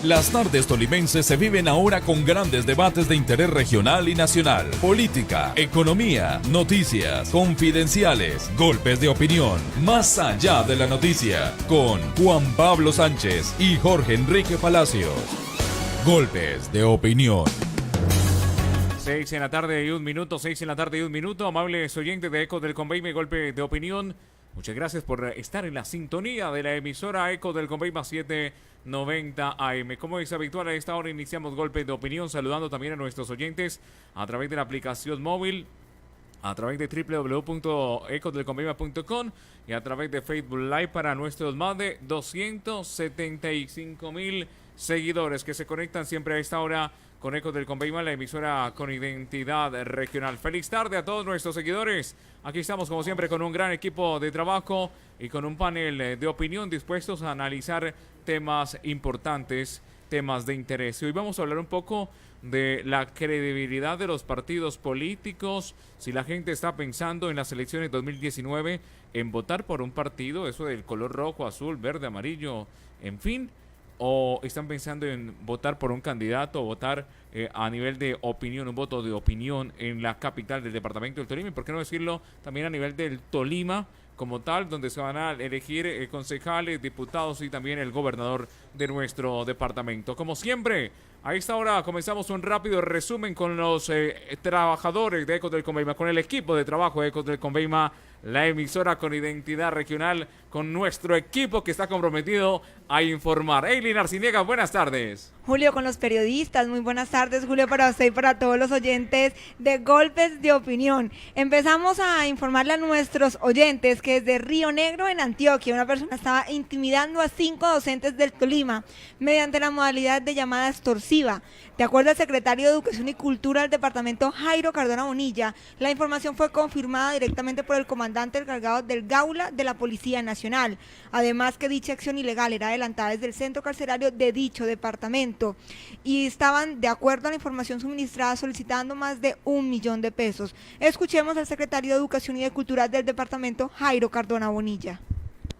Las tardes tolimenses se viven ahora con grandes debates de interés regional y nacional, política, economía, noticias, confidenciales, golpes de opinión, más allá de la noticia, con Juan Pablo Sánchez y Jorge Enrique Palacios. Golpes de opinión. 6 en la tarde y un minuto, 6 en la tarde y un minuto. Amables oyentes de Ecos del Conveima, golpe de opinión. Muchas gracias por estar en la sintonía de la emisora Ecos del Conveima 790 AM. Como es habitual, a esta hora iniciamos golpe de opinión, saludando también a nuestros oyentes a través de la aplicación móvil, a través de www.ecosdelconveima.com y a través de Facebook Live para nuestros más de 275,000 seguidores que se conectan siempre a esta hora con Ecos del Conveima, la emisora con identidad regional. Feliz tarde a todos nuestros seguidores. Aquí estamos como siempre con un gran equipo de trabajo y con un panel de opinión dispuestos a analizar temas importantes, temas de interés. Y hoy vamos a hablar un poco de la credibilidad de los partidos políticos, si la gente está pensando en las elecciones 2019 en votar por un partido, eso del color rojo, azul, verde, amarillo, en fin, o están pensando en votar por un candidato o votar a nivel de opinión, un voto de opinión en la capital del departamento del Tolima, y por qué no decirlo también a nivel del Tolima como tal, donde se van a elegir concejales, diputados y también el gobernador de nuestro departamento. Como siempre, a esta hora comenzamos un rápido resumen con los trabajadores de Ecos del Conveima, con el equipo de trabajo de Ecos del Conveima, la emisora con identidad regional, con nuestro equipo que está comprometido a informar. Eileen Arciniega, buenas tardes. Julio, con los periodistas, muy buenas tardes, Julio, para usted y para todos los oyentes de Golpes de Opinión. Empezamos a informarle a nuestros oyentes que desde Río Negro, en Antioquia, una persona estaba intimidando a 5 docentes del Tolima mediante la modalidad de llamada extorsiva. De acuerdo al secretario de Educación y Cultura del departamento, Jairo Cardona Bonilla, la información fue confirmada directamente por el comandante encargado del Gaula de la Policía Nacional. Además que dicha acción ilegal era adelantada desde el centro carcelario de dicho departamento y estaban, de acuerdo a la información suministrada, solicitando más de 1 millón de pesos. Escuchemos al secretario de Educación y de Cultura del departamento, Jairo Cardona Bonilla.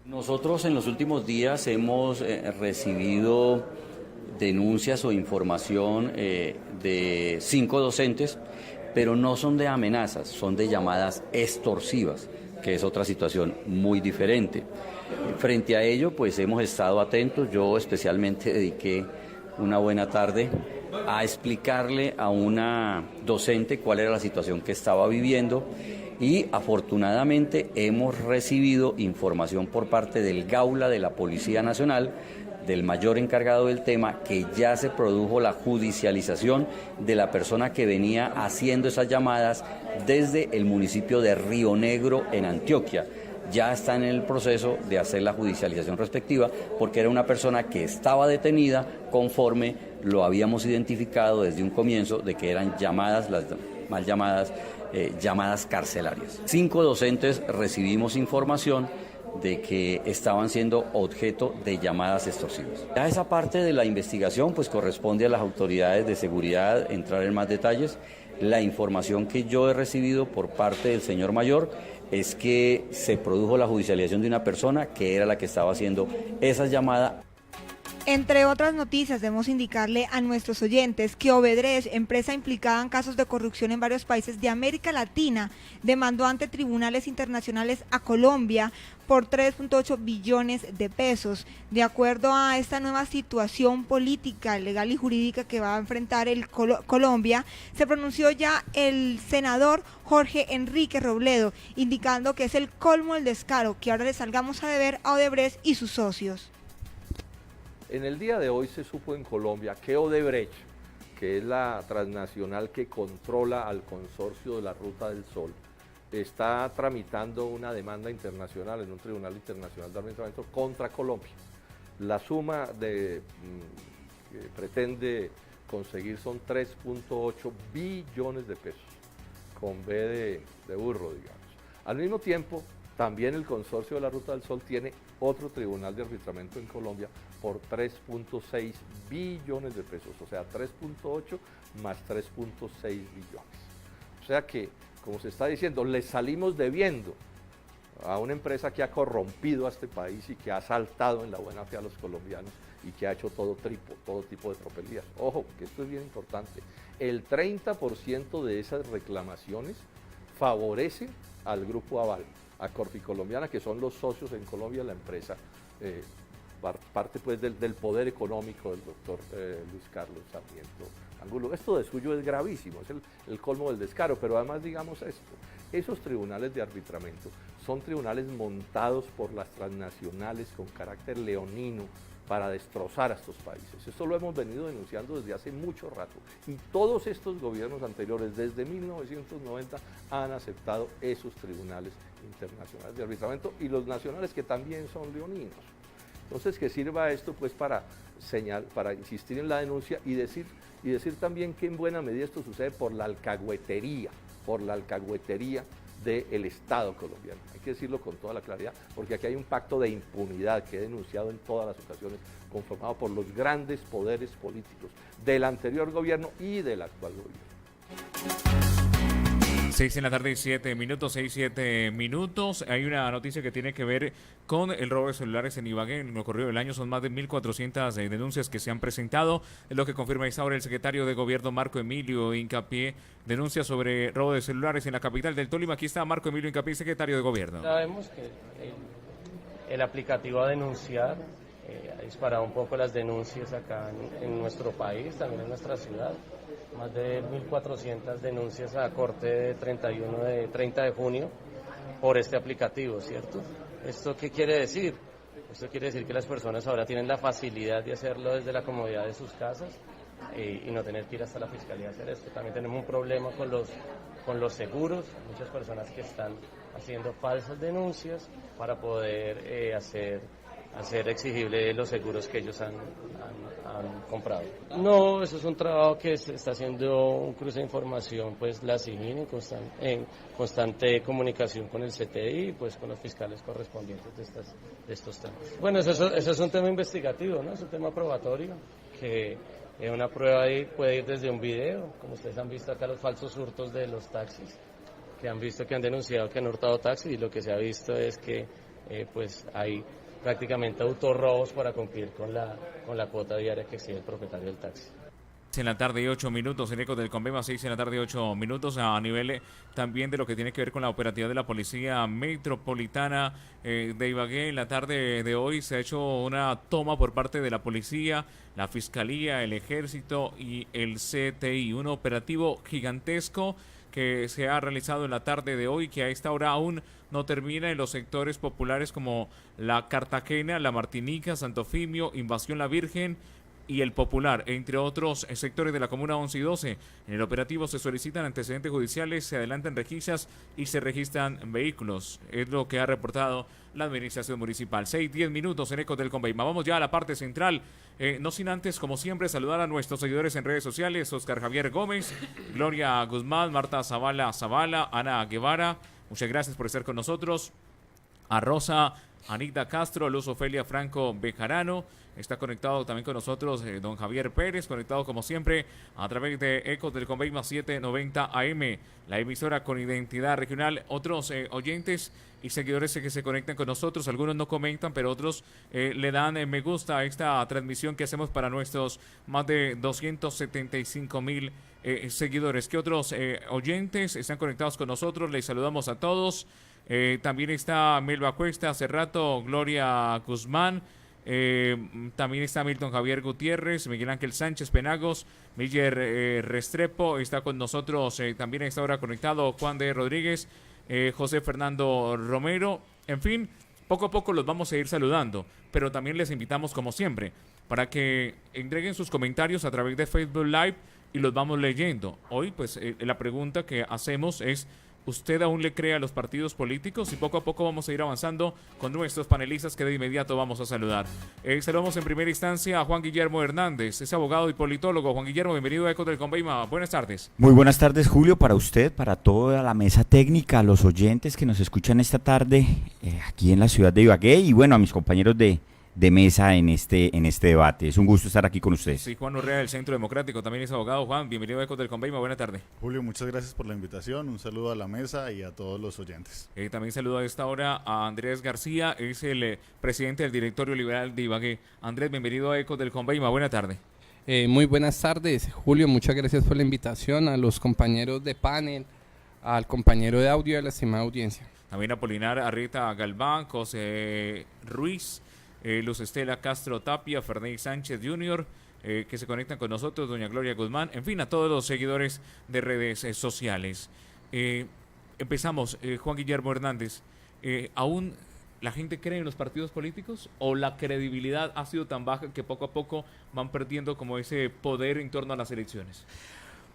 Nosotros en los últimos días hemos recibido denuncias o información de 5 docentes, pero no son de amenazas, son de llamadas extorsivas, que es otra situación muy diferente. Frente a ello, pues hemos estado atentos. Yo especialmente dediqué una buena tarde a explicarle a una docente cuál era la situación que estaba viviendo y afortunadamente hemos recibido información por parte del Gaula de la Policía Nacional, del mayor encargado del tema, que ya se produjo la judicialización de la persona que venía haciendo esas llamadas desde el municipio de Río Negro en Antioquia. Ya está en el proceso de hacer la judicialización respectiva porque era una persona que estaba detenida conforme lo habíamos identificado desde un comienzo de que eran llamadas, las mal llamadas, llamadas carcelarias. 5 docentes recibimos información de que estaban siendo objeto de llamadas extorsivas. Ya esa parte de la investigación pues corresponde a las autoridades de seguridad entrar en más detalles. La información que yo he recibido por parte del señor mayor es que se produjo la judicialización de una persona que era la que estaba haciendo esa llamada. Entre otras noticias, debemos indicarle a nuestros oyentes que Obedrecht, empresa implicada en casos de corrupción en varios países de América Latina, demandó ante tribunales internacionales a Colombia por 3.8 billones de pesos. De acuerdo a esta nueva situación política, legal y jurídica que va a enfrentar Colombia, se pronunció ya el senador Jorge Enrique Robledo, indicando que es el colmo del descaro que ahora le salgamos a deber a Odebrecht y sus socios. En el día de hoy se supo en Colombia que Odebrecht, que es la transnacional que controla al consorcio de la Ruta del Sol, está tramitando una demanda internacional en un tribunal internacional de arbitramiento contra Colombia. La suma que pretende conseguir son 3.8 billones de pesos, con B de burro, digamos. Al mismo tiempo, también el consorcio de la Ruta del Sol tiene otro tribunal de arbitramiento en Colombia por 3.6 billones de pesos, o sea, 3.8 más 3.6 billones. O sea que, como se está diciendo, le salimos debiendo a una empresa que ha corrompido a este país y que ha asaltado en la buena fe a los colombianos y que ha hecho todo tipo de tropelías. Ojo, que esto es bien importante. El 30% de esas reclamaciones favorece al Grupo Aval, a Corficolombiana, que son los socios en Colombia de la empresa, parte pues del poder económico del doctor Luis Carlos Sarmiento Angulo. Esto de suyo es gravísimo, es el colmo del descaro, pero además digamos esto, esos tribunales de arbitramiento son tribunales montados por las transnacionales con carácter leonino para destrozar a estos países. Esto lo hemos venido denunciando desde hace mucho rato y todos estos gobiernos anteriores, desde 1990, han aceptado esos tribunales internacionales de arbitramiento y los nacionales que también son leoninos. Entonces, que sirva esto pues para insistir en la denuncia y decir también que en buena medida esto sucede por la alcahuetería del Estado colombiano. Hay que decirlo con toda la claridad, porque aquí hay un pacto de impunidad que he denunciado en todas las ocasiones, conformado por los grandes poderes políticos del anterior gobierno y del actual gobierno. 6 en la tarde, 7 minutos, 7 minutos. Hay una noticia que tiene que ver con el robo de celulares en Ibagué. En lo corrido del año son más de 1.400 denuncias que se han presentado. Es lo que confirma esta hora el secretario de Gobierno, Marco Emilio Incapié. Denuncias sobre robo de celulares en la capital del Tolima. Aquí está Marco Emilio Incapié, secretario de Gobierno. Sabemos que el aplicativo a denunciar ha disparado un poco las denuncias acá en nuestro país, también en nuestra ciudad. Más de 1.400 denuncias a corte de 30 de junio por este aplicativo, ¿cierto? ¿Esto qué quiere decir? Esto quiere decir que las personas ahora tienen la facilidad de hacerlo desde la comodidad de sus casas y no tener que ir hasta la fiscalía a hacer esto. También tenemos un problema con los seguros, muchas personas que están haciendo falsas denuncias para poder hacer exigible los seguros que ellos han comprado. No, eso es un trabajo que se está haciendo un cruce de información, pues la SIGIN en constante comunicación con el CTI y pues con los fiscales correspondientes de estos temas. Bueno, eso es un tema investigativo, ¿no? Es un tema probatorio que una prueba ahí puede ir desde un video, como ustedes han visto acá los falsos hurtos de los taxis, que han visto que han denunciado que han hurtado taxis y lo que se ha visto es que pues hay prácticamente autorrobos para cumplir con la cuota diaria que exige el propietario del taxi. En la tarde 8 minutos, en Ecos del Convema, 6 en la tarde 8 minutos, a nivel también de lo que tiene que ver con la operatividad de la Policía Metropolitana de Ibagué. En la tarde de hoy se ha hecho una toma por parte de la Policía, la Fiscalía, el Ejército y el CTI, un operativo gigantesco que se ha realizado en la tarde de hoy, que a esta hora aún no termina en los sectores populares como la Cartagena, la Martinica, Santo Fimio, Invasión La Virgen y el Popular, entre otros sectores de la comuna 11 y 12. En el operativo se solicitan antecedentes judiciales, se adelantan requisas y se registran vehículos. Es lo que ha reportado la administración municipal. 6-10 minutos en Ecos del Conveima. Vamos ya a la parte central. No sin antes, como siempre, saludar a nuestros seguidores en redes sociales. Oscar Javier Gómez, Gloria Guzmán, Marta Zavala, Ana Guevara. Muchas gracias por estar con nosotros. A Rosa, Anita Castro, Luz Ofelia Franco Bejarano. Está conectado también con nosotros don Javier Pérez, conectado como siempre a través de Ecos del Conveima 790 AM, la emisora con identidad regional. Otros oyentes y seguidores que se conectan con nosotros, algunos no comentan, pero otros le dan me gusta a esta transmisión que hacemos para nuestros más de 275,000 seguidores. ¿Qué otros oyentes están conectados con nosotros? Les saludamos a todos. También está Melba Cuesta, hace rato, Gloria Guzmán. También está Milton Javier Gutiérrez, Miguel Ángel Sánchez Penagos, Miller Restrepo, está con nosotros también a esta hora conectado Juan de Rodríguez, José Fernando Romero. En fin, poco a poco los vamos a ir saludando, pero también les invitamos como siempre para que entreguen sus comentarios a través de Facebook Live y los vamos leyendo. Hoy pues la pregunta que hacemos es: ¿usted aún le cree a los partidos políticos? Y poco a poco vamos a ir avanzando con nuestros panelistas que de inmediato vamos a saludar. Saludamos en primera instancia a Juan Guillermo Hernández, es abogado y politólogo. Juan Guillermo, bienvenido a Ecos del Conveima. Buenas tardes. Muy buenas tardes, Julio, para usted, para toda la mesa técnica, a los oyentes que nos escuchan esta tarde aquí en la ciudad de Ibagué y bueno, a mis compañeros de de mesa en este debate. Es un gusto estar aquí con ustedes. Sí, Juan Urrea del Centro Democrático también es abogado. Juan, bienvenido a Ecos del Conveima, buena tarde. Julio, muchas gracias por la invitación, un saludo a la mesa y a todos los oyentes. También saludo a esta hora a Andrés García, es el presidente del Directorio Liberal de Ibagué. Andrés, bienvenido a Ecos del Conveima, buena tarde. Muy buenas tardes, Julio, muchas gracias por la invitación, a los compañeros de panel, al compañero de audio y a la estimada audiencia. También a Polinar Arrieta Galván, José Ruiz, Luz Estela Castro Tapia, Fernández Sánchez Jr., que se conectan con nosotros, doña Gloria Guzmán, en fin, a todos los seguidores de redes sociales. Empezamos, Juan Guillermo Hernández, ¿aún la gente cree en los partidos políticos o la credibilidad ha sido tan baja que poco a poco van perdiendo como ese poder en torno a las elecciones?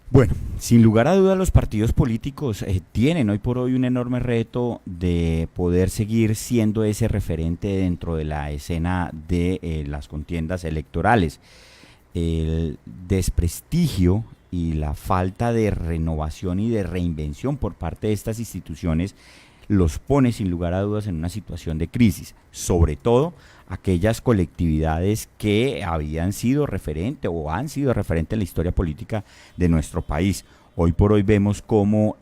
Bueno, sin lugar a dudas los partidos políticos tienen hoy por hoy un enorme reto de poder seguir siendo ese referente dentro de la escena de las contiendas electorales. El desprestigio y la falta de renovación y de reinvención por parte de estas instituciones los pone sin lugar a dudas en una situación de crisis, sobre todo aquellas colectividades que habían sido referente o han sido referente en la historia política de nuestro país. Hoy por hoy vemos cómo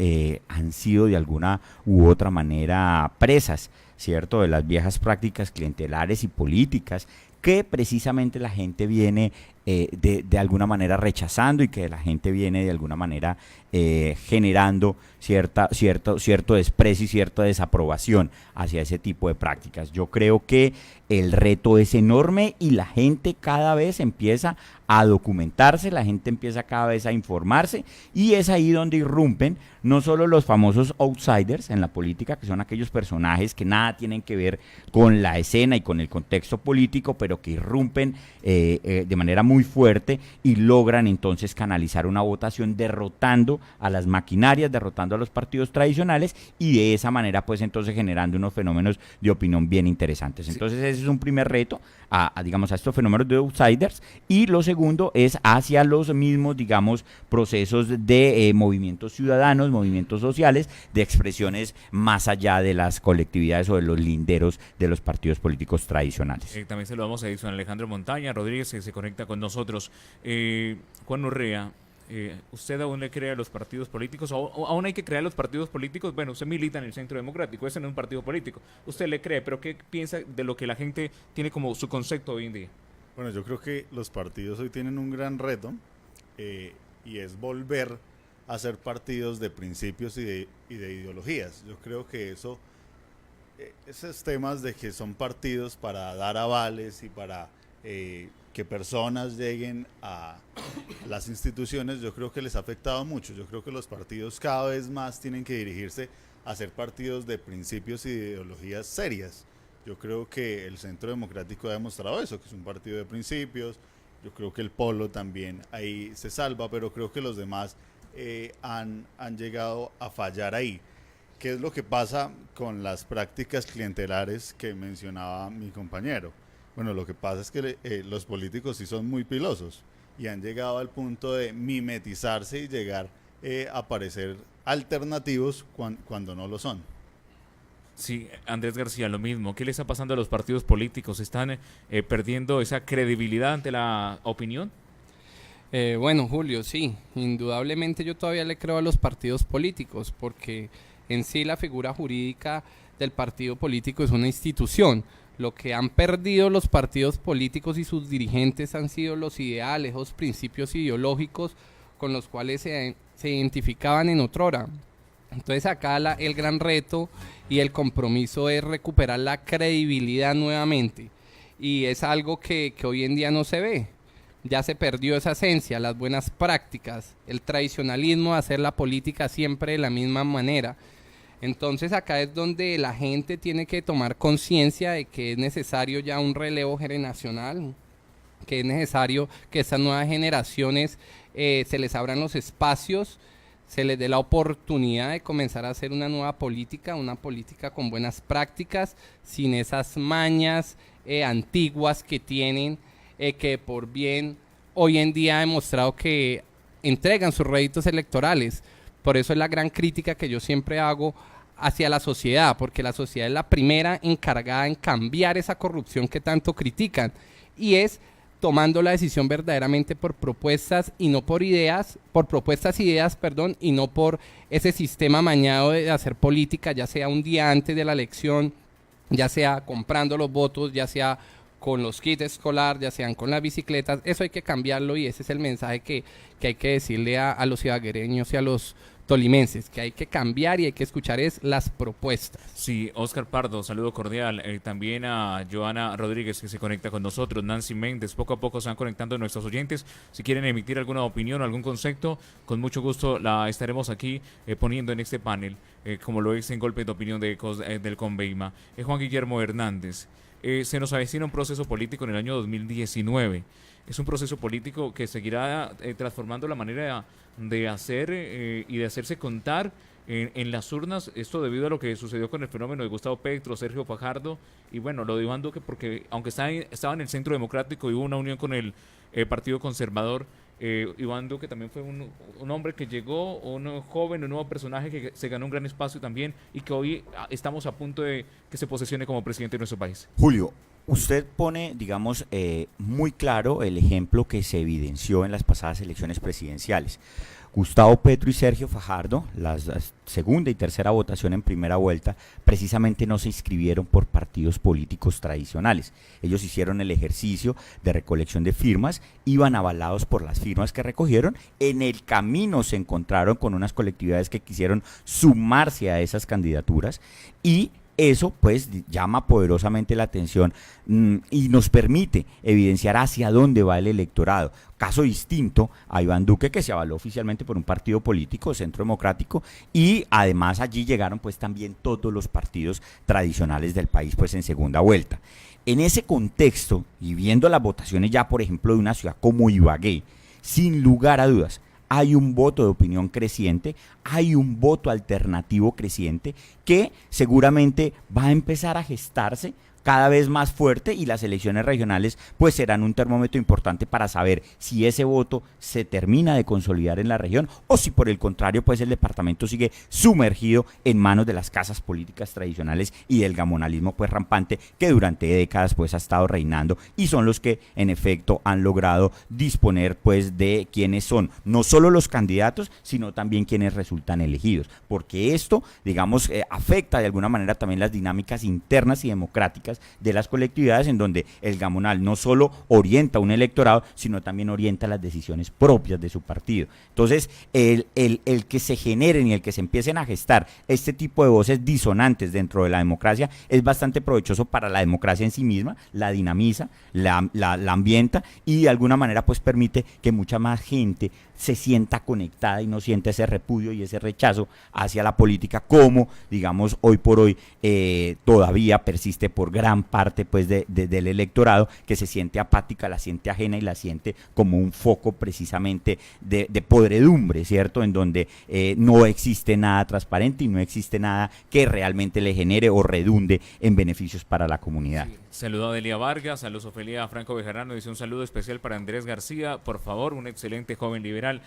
han sido de alguna u otra manera presas, ¿cierto?, de las viejas prácticas clientelares y políticas que precisamente la gente viene de alguna manera rechazando y que la gente viene de alguna manera generando cierto desprecio y cierta desaprobación hacia ese tipo de prácticas. Yo creo que el reto es enorme y la gente cada vez empieza a documentarse, la gente empieza cada vez a informarse y es ahí donde irrumpen no solo los famosos outsiders en la política, que son aquellos personajes que nada tienen que ver con la escena y con el contexto político, pero que irrumpen de manera muy fuerte y logran entonces canalizar una votación derrotando a las maquinarias, derrotando a los partidos tradicionales y de esa manera pues entonces generando unos fenómenos de opinión bien interesantes. Entonces ese es un primer reto a estos fenómenos de outsiders y lo segundo es hacia los mismos, digamos, procesos de movimientos ciudadanos, movimientos sociales, de expresiones más allá de las colectividades o de los linderos de los partidos políticos tradicionales. También saludamos a Edson Alejandro Montaña Rodríguez, que se conecta con nosotros. Juan Urrea, ¿usted aún le cree a los partidos políticos? ¿O aún hay que crear los partidos políticos? Bueno, usted milita en el Centro Democrático, ese no es un partido político. Usted le cree, pero ¿qué piensa de lo que la gente tiene como su concepto hoy en día? Bueno, yo creo que los partidos hoy tienen un gran reto y es volver a ser partidos de principios y de ideologías. Yo creo que esos temas de que son partidos para dar avales y para que personas lleguen a las instituciones, yo creo que les ha afectado mucho. Yo creo que los partidos cada vez más tienen que dirigirse a ser partidos de principios y de ideologías serias. Yo creo que el Centro Democrático ha demostrado eso, que es un partido de principios. Yo creo que el Polo también ahí se salva, pero creo que los demás han llegado a fallar ahí. ¿Qué es lo que pasa con las prácticas clientelares que mencionaba mi compañero? Bueno, lo que pasa es que los políticos sí son muy pilosos y han llegado al punto de mimetizarse y llegar a parecer alternativos cuando no lo son. Sí, Andrés García, lo mismo. ¿Qué le está pasando a los partidos políticos? ¿Están perdiendo esa credibilidad ante la opinión? Bueno, Julio, sí, indudablemente yo todavía le creo a los partidos políticos porque en sí la figura jurídica del partido político es una institución. Lo que han perdido los partidos políticos y sus dirigentes han sido los ideales, los principios ideológicos con los cuales se identificaban en otrora. Entonces acá el gran reto y el compromiso es recuperar la credibilidad nuevamente y es algo que hoy en día no se ve. Ya se perdió esa esencia, las buenas prácticas, el tradicionalismo de hacer la política siempre de la misma manera. Entonces acá es donde la gente tiene que tomar conciencia de que es necesario ya un relevo generacional, que es necesario que estas nuevas generaciones se les abran los espacios, se les dé la oportunidad de comenzar a hacer una nueva política, una política con buenas prácticas, sin esas mañas antiguas que tienen, que por bien hoy en día ha demostrado que entregan sus réditos electorales. Por eso es la gran crítica que yo siempre hago hacia la sociedad, porque la sociedad es la primera encargada en cambiar esa corrupción que tanto critican, y es tomando la decisión verdaderamente por propuestas y no por ideas, perdón, y no por ese sistema amañado de hacer política, ya sea un día antes de la elección, ya sea comprando los votos, ya sea con los kits escolar, ya sean con las bicicletas. Eso hay que cambiarlo, y ese es el mensaje que hay que decirle a los ibaguereños y a los tolimenses, que hay que cambiar y hay que escuchar las propuestas. Sí, Oscar Pardo, saludo cordial. También a Joana Rodríguez, que se conecta con nosotros, Nancy Méndez. Poco a poco se van conectando nuestros oyentes. Si quieren emitir alguna opinión o algún concepto, con mucho gusto la estaremos aquí poniendo en este panel, como lo es en Golpe de Opinión del Conveima. Juan Guillermo Hernández, se nos avecina un proceso político en el año 2019. Es un proceso político que seguirá transformando la manera de hacer y de hacerse contar en las urnas, esto debido a lo que sucedió con el fenómeno de Gustavo Petro, Sergio Fajardo, y bueno, lo de Iván Duque, porque aunque estaba en el Centro Democrático y hubo una unión con el Partido Conservador, Iván Duque también fue un hombre que llegó, un joven, un nuevo personaje que se ganó un gran espacio también, y que hoy estamos a punto de que se posesione como presidente de nuestro país. Julio, usted pone, digamos, muy claro el ejemplo que se evidenció en las pasadas elecciones presidenciales. Gustavo Petro y Sergio Fajardo, la segunda y tercera votación en primera vuelta, precisamente no se inscribieron por partidos políticos tradicionales. Ellos hicieron el ejercicio de recolección de firmas, iban avalados por las firmas que recogieron. En el camino se encontraron con unas colectividades que quisieron sumarse a esas candidaturas, y eso pues llama poderosamente la atención y nos permite evidenciar hacia dónde va el electorado. Caso distinto a Iván Duque, que se avaló oficialmente por un partido político, Centro Democrático, y además allí llegaron pues también todos los partidos tradicionales del país pues en segunda vuelta. En ese contexto, y viendo las votaciones ya por ejemplo de una ciudad como Ibagué, sin lugar a dudas, hay un voto de opinión creciente, hay un voto alternativo creciente que seguramente va a empezar a gestarse cada vez más fuerte, y las elecciones regionales pues serán un termómetro importante para saber si ese voto se termina de consolidar en la región o si por el contrario pues el departamento sigue sumergido en manos de las casas políticas tradicionales y del gamonalismo pues rampante que durante décadas pues ha estado reinando, y son los que en efecto han logrado disponer pues de quienes son no solo los candidatos, sino también quienes resultan elegidos, porque esto digamos afecta de alguna manera también las dinámicas internas y democráticas de las colectividades, en donde el gamonal no solo orienta un electorado, sino también orienta las decisiones propias de su partido. Entonces, el que se generen y el que se empiecen a gestar este tipo de voces disonantes dentro de la democracia es bastante provechoso para la democracia en sí misma, la dinamiza, la ambienta, y de alguna manera pues permite que mucha más gente se sienta conectada y no sienta ese repudio y ese rechazo hacia la política, como digamos hoy por hoy todavía persiste por gran parte pues del electorado, que se siente apática, la siente ajena y la siente como un foco precisamente de podredumbre, ¿cierto? En donde no existe nada transparente y no existe nada que realmente le genere o redunde en beneficios para la comunidad. Sí. Saludo a Delia Vargas, saludos a Ofelia Franco Bejarano, dice un saludo especial para Andrés García, por favor, un excelente joven liberal.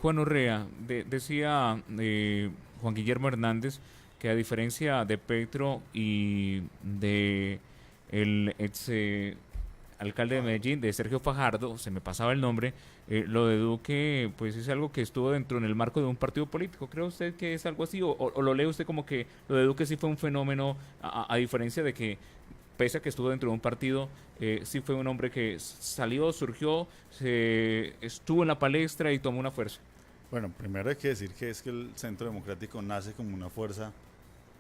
Juan Urrea, decía Juan Guillermo Hernández que a diferencia de Petro y de el ex alcalde de Medellín, de Sergio Fajardo, se me pasaba el nombre, lo de Duque pues es algo que estuvo dentro en el marco de un partido político. ¿Cree usted que es algo así o lo lee usted como que lo de Duque sí fue un fenómeno, a diferencia de que pese a que estuvo dentro de un partido, sí fue un hombre que salió, surgió, estuvo en la palestra y tomó una fuerza? Bueno, primero hay que decir que es que el Centro Democrático nace como una fuerza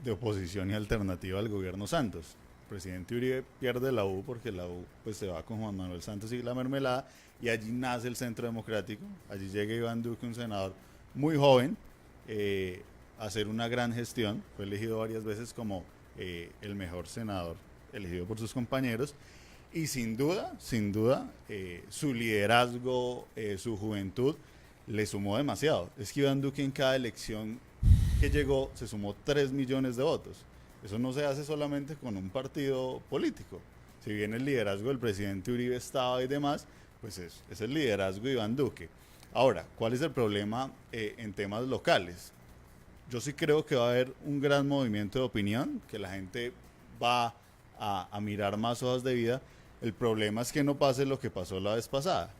de oposición y alternativa al gobierno Santos. El presidente Uribe pierde la U porque la U pues se va con Juan Manuel Santos y la mermelada, y allí nace el Centro Democrático. Allí llega Iván Duque, un senador muy joven, a hacer una gran gestión. Fue elegido varias veces como el mejor senador elegido por sus compañeros, y sin duda, su liderazgo, su juventud le sumó demasiado. Es que Iván Duque en cada elección que llegó se sumó 3 millones de votos. Eso no se hace solamente con un partido político. Si bien el liderazgo del presidente Uribe estaba y demás, pues es el liderazgo de Iván Duque. Ahora, ¿cuál es el problema en temas locales? Yo sí creo que va a haber un gran movimiento de opinión, que la gente va a mirar más hojas de vida. El problema es que no pase lo que pasó la vez pasada,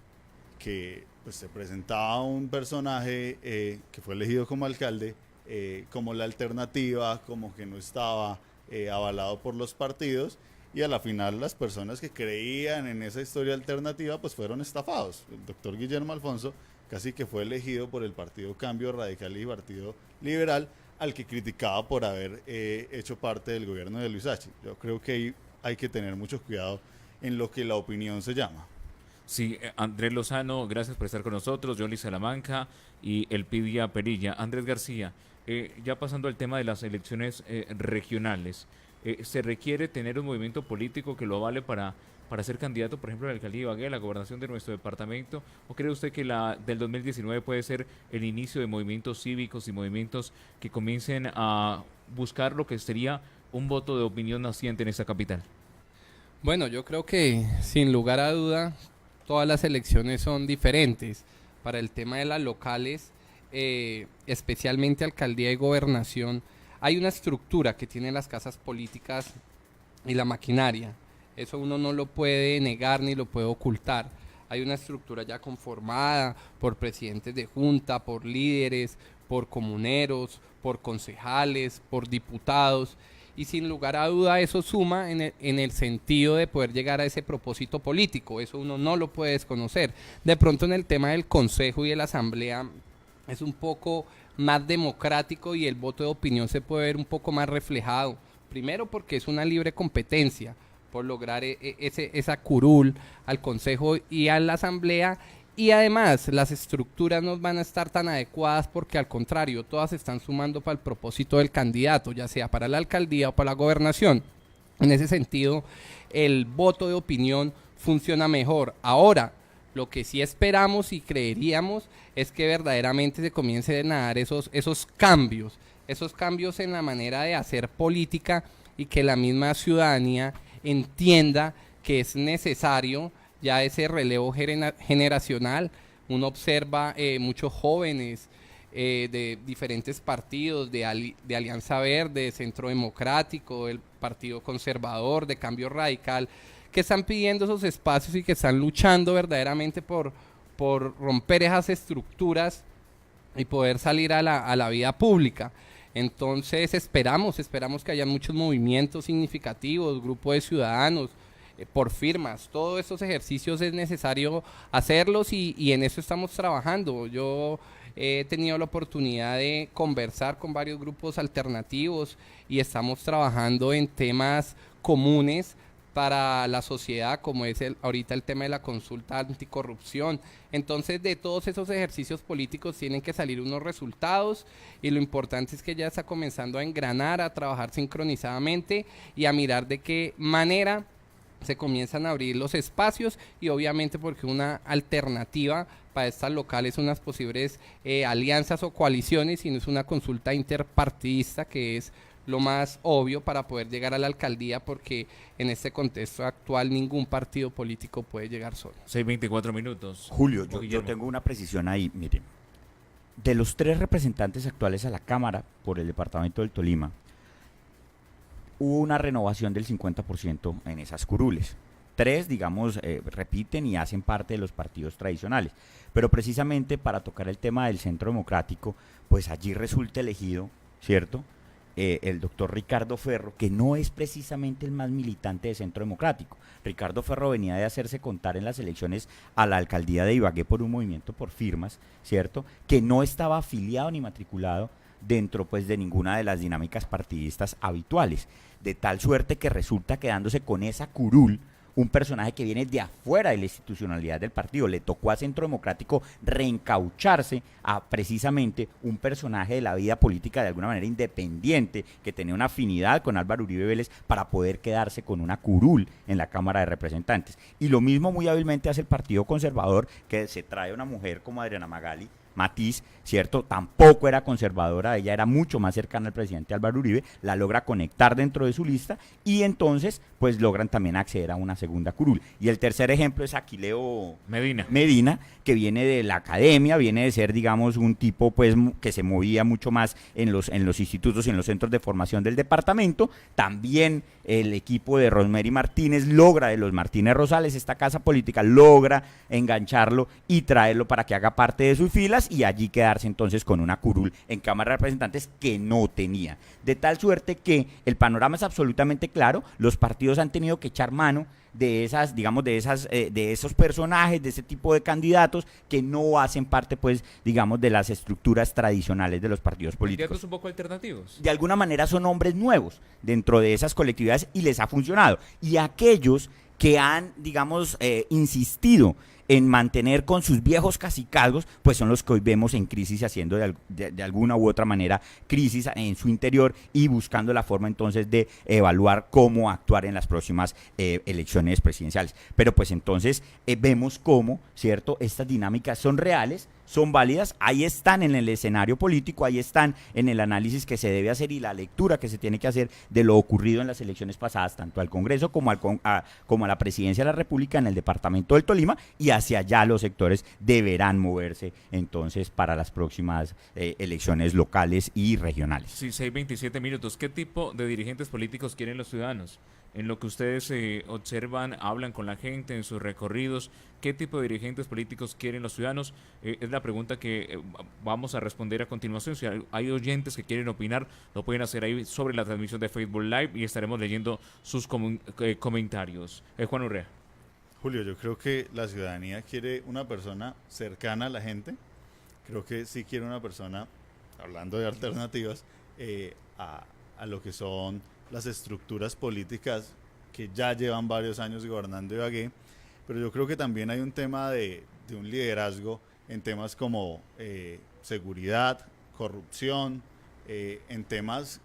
que pues, se presentaba un personaje que fue elegido como alcalde, como la alternativa, como que no estaba avalado por los partidos, y a la final las personas que creían en esa historia alternativa pues fueron estafados. El doctor Guillermo Alfonso casi que fue elegido por el Partido Cambio Radical y Partido Liberal, al que criticaba por haber hecho parte del gobierno de Luis H. Yo creo que hay que tener mucho cuidado en lo que la opinión se llama. Sí, Andrés Lozano, gracias por estar con nosotros, Johnny Salamanca y Elpidia Perilla. Andrés García, ya pasando al tema de las elecciones regionales, ¿se requiere tener un movimiento político que lo avale para ser candidato, por ejemplo, a la alcaldía de Ibagué, a la gobernación de nuestro departamento? ¿O cree usted que la del 2019 puede ser el inicio de movimientos cívicos y movimientos que comiencen a buscar lo que sería un voto de opinión naciente en esta capital? Bueno, yo creo que sin lugar a duda todas las elecciones son diferentes. Para el tema de las locales, especialmente alcaldía y gobernación, hay una estructura que tienen las casas políticas y la maquinaria. Eso uno no lo puede negar ni lo puede ocultar. Hay una estructura ya conformada por presidentes de junta, por líderes, por comuneros, por concejales, por diputados, y sin lugar a duda eso suma en el sentido de poder llegar a ese propósito político. Eso uno no lo puede desconocer. De pronto en el tema del consejo y de la asamblea es un poco más democrático y el voto de opinión se puede ver un poco más reflejado. Primero porque es una libre competencia por lograr esa curul al consejo y a la asamblea, y además las estructuras no van a estar tan adecuadas porque al contrario, todas están sumando para el propósito del candidato, ya sea para la alcaldía o para la gobernación. En ese sentido, el voto de opinión funciona mejor. Ahora, lo que sí esperamos y creeríamos es que verdaderamente se comiencen a dar esos cambios en la manera de hacer política, y que la misma ciudadanía entienda que es necesario ya ese relevo generacional. Uno observa muchos jóvenes de diferentes partidos, de Alianza Verde, de Centro Democrático, del Partido Conservador, de Cambio Radical, que están pidiendo esos espacios y que están luchando verdaderamente por romper esas estructuras y poder salir a la vida pública. Entonces esperamos que haya muchos movimientos significativos, grupos de ciudadanos, por firmas. Todos estos ejercicios es necesario hacerlos y en eso estamos trabajando. Yo he tenido la oportunidad de conversar con varios grupos alternativos y estamos trabajando en temas comunes para la sociedad, como es ahorita el tema de la consulta anticorrupción. Entonces, de todos esos ejercicios políticos tienen que salir unos resultados, y lo importante es que ya está comenzando a engranar, a trabajar sincronizadamente y a mirar de qué manera se comienzan a abrir los espacios, y obviamente porque una alternativa para estas locales, unas posibles alianzas o coaliciones, y no es una consulta interpartidista, que es lo más obvio para poder llegar a la alcaldía, porque en este contexto actual ningún partido político puede llegar solo. 6:24 minutos. Julio, yo tengo una precisión ahí. Miren, de los 3 representantes actuales a la Cámara por el departamento del Tolima, hubo una renovación del 50% en esas curules. 3, digamos, repiten y hacen parte de los partidos tradicionales. Pero precisamente para tocar el tema del Centro Democrático, pues allí resulta elegido, ¿cierto?, el doctor Ricardo Ferro, que no es precisamente el más militante de Centro Democrático. Ricardo Ferro venía de hacerse contar en las elecciones a la alcaldía de Ibagué por un movimiento por firmas, ¿cierto?, que no estaba afiliado ni matriculado dentro pues de ninguna de las dinámicas partidistas habituales, de tal suerte que resulta quedándose con esa curul un personaje que viene de afuera de la institucionalidad del partido. Le tocó a Centro Democrático reencaucharse a precisamente un personaje de la vida política de alguna manera independiente, que tenía una afinidad con Álvaro Uribe Vélez, para poder quedarse con una curul en la Cámara de Representantes. Y lo mismo muy hábilmente hace el Partido Conservador, que se trae a una mujer como Adriana Magali Matiz, ¿cierto? Tampoco era conservadora, ella era mucho más cercana al presidente Álvaro Uribe, la logra conectar dentro de su lista y entonces pues logran también acceder a una segunda curul. Y el tercer ejemplo es Aquileo Medina, que viene de la academia, viene de ser, digamos, un tipo pues que se movía mucho más en los institutos y en los centros de formación del departamento. También el equipo de Rosemary Martínez logra, de los Martínez Rosales, esta casa política logra engancharlo y traerlo para que haga parte de sus filas y allí quedarse entonces con una curul en Cámara de Representantes que no tenía. De tal suerte que el panorama es absolutamente claro, los partidos han tenido que echar mano de esas, digamos, de esos personajes, de ese tipo de candidatos que no hacen parte, pues, digamos, de las estructuras tradicionales de los partidos políticos. ¿Candidatos un poco alternativos? De alguna manera son hombres nuevos dentro de esas colectividades y les ha funcionado. Y aquellos que han, digamos, insistido en mantener con sus viejos cacicazgos, pues son los que hoy vemos en crisis, haciendo de alguna u otra manera crisis en su interior y buscando la forma entonces de evaluar cómo actuar en las próximas elecciones presidenciales. Pero pues entonces vemos cómo, ¿cierto?, estas dinámicas son reales, son válidas, ahí están en el escenario político, ahí están en el análisis que se debe hacer y la lectura que se tiene que hacer de lo ocurrido en las elecciones pasadas, tanto al Congreso como a la Presidencia de la República en el departamento del Tolima, y hacia allá los sectores deberán moverse entonces para las próximas elecciones locales y regionales. Sí, 6:27 minutos. ¿Qué tipo de dirigentes políticos quieren los ciudadanos? En lo que ustedes observan, hablan con la gente en sus recorridos, ¿qué tipo de dirigentes políticos quieren los ciudadanos? Es la pregunta que vamos a responder a continuación. Si hay oyentes que quieren opinar, lo pueden hacer ahí sobre la transmisión de Facebook Live y estaremos leyendo sus comentarios. Juan Urrea. Julio, yo creo que la ciudadanía quiere una persona cercana a la gente. Creo que sí quiere una persona, hablando de alternativas, a lo que son las estructuras políticas que ya llevan varios años gobernando Ibagué, pero yo creo que también hay un tema de un liderazgo en temas como seguridad, corrupción, en temas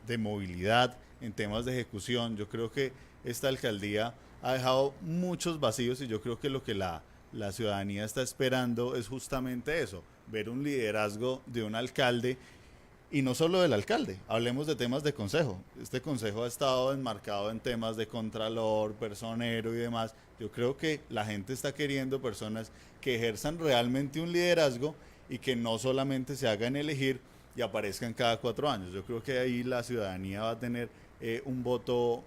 de movilidad, en temas de ejecución. Yo creo que esta alcaldía ha dejado muchos vacíos y yo creo que lo que la ciudadanía está esperando es justamente eso, ver un liderazgo de un alcalde. Y no solo del alcalde, hablemos de temas de consejo. Este consejo ha estado enmarcado en temas de contralor, personero y demás. Yo creo que la gente está queriendo personas que ejerzan realmente un liderazgo y que no solamente se hagan elegir y aparezcan cada 4 años. Yo creo que ahí la ciudadanía va a tener un voto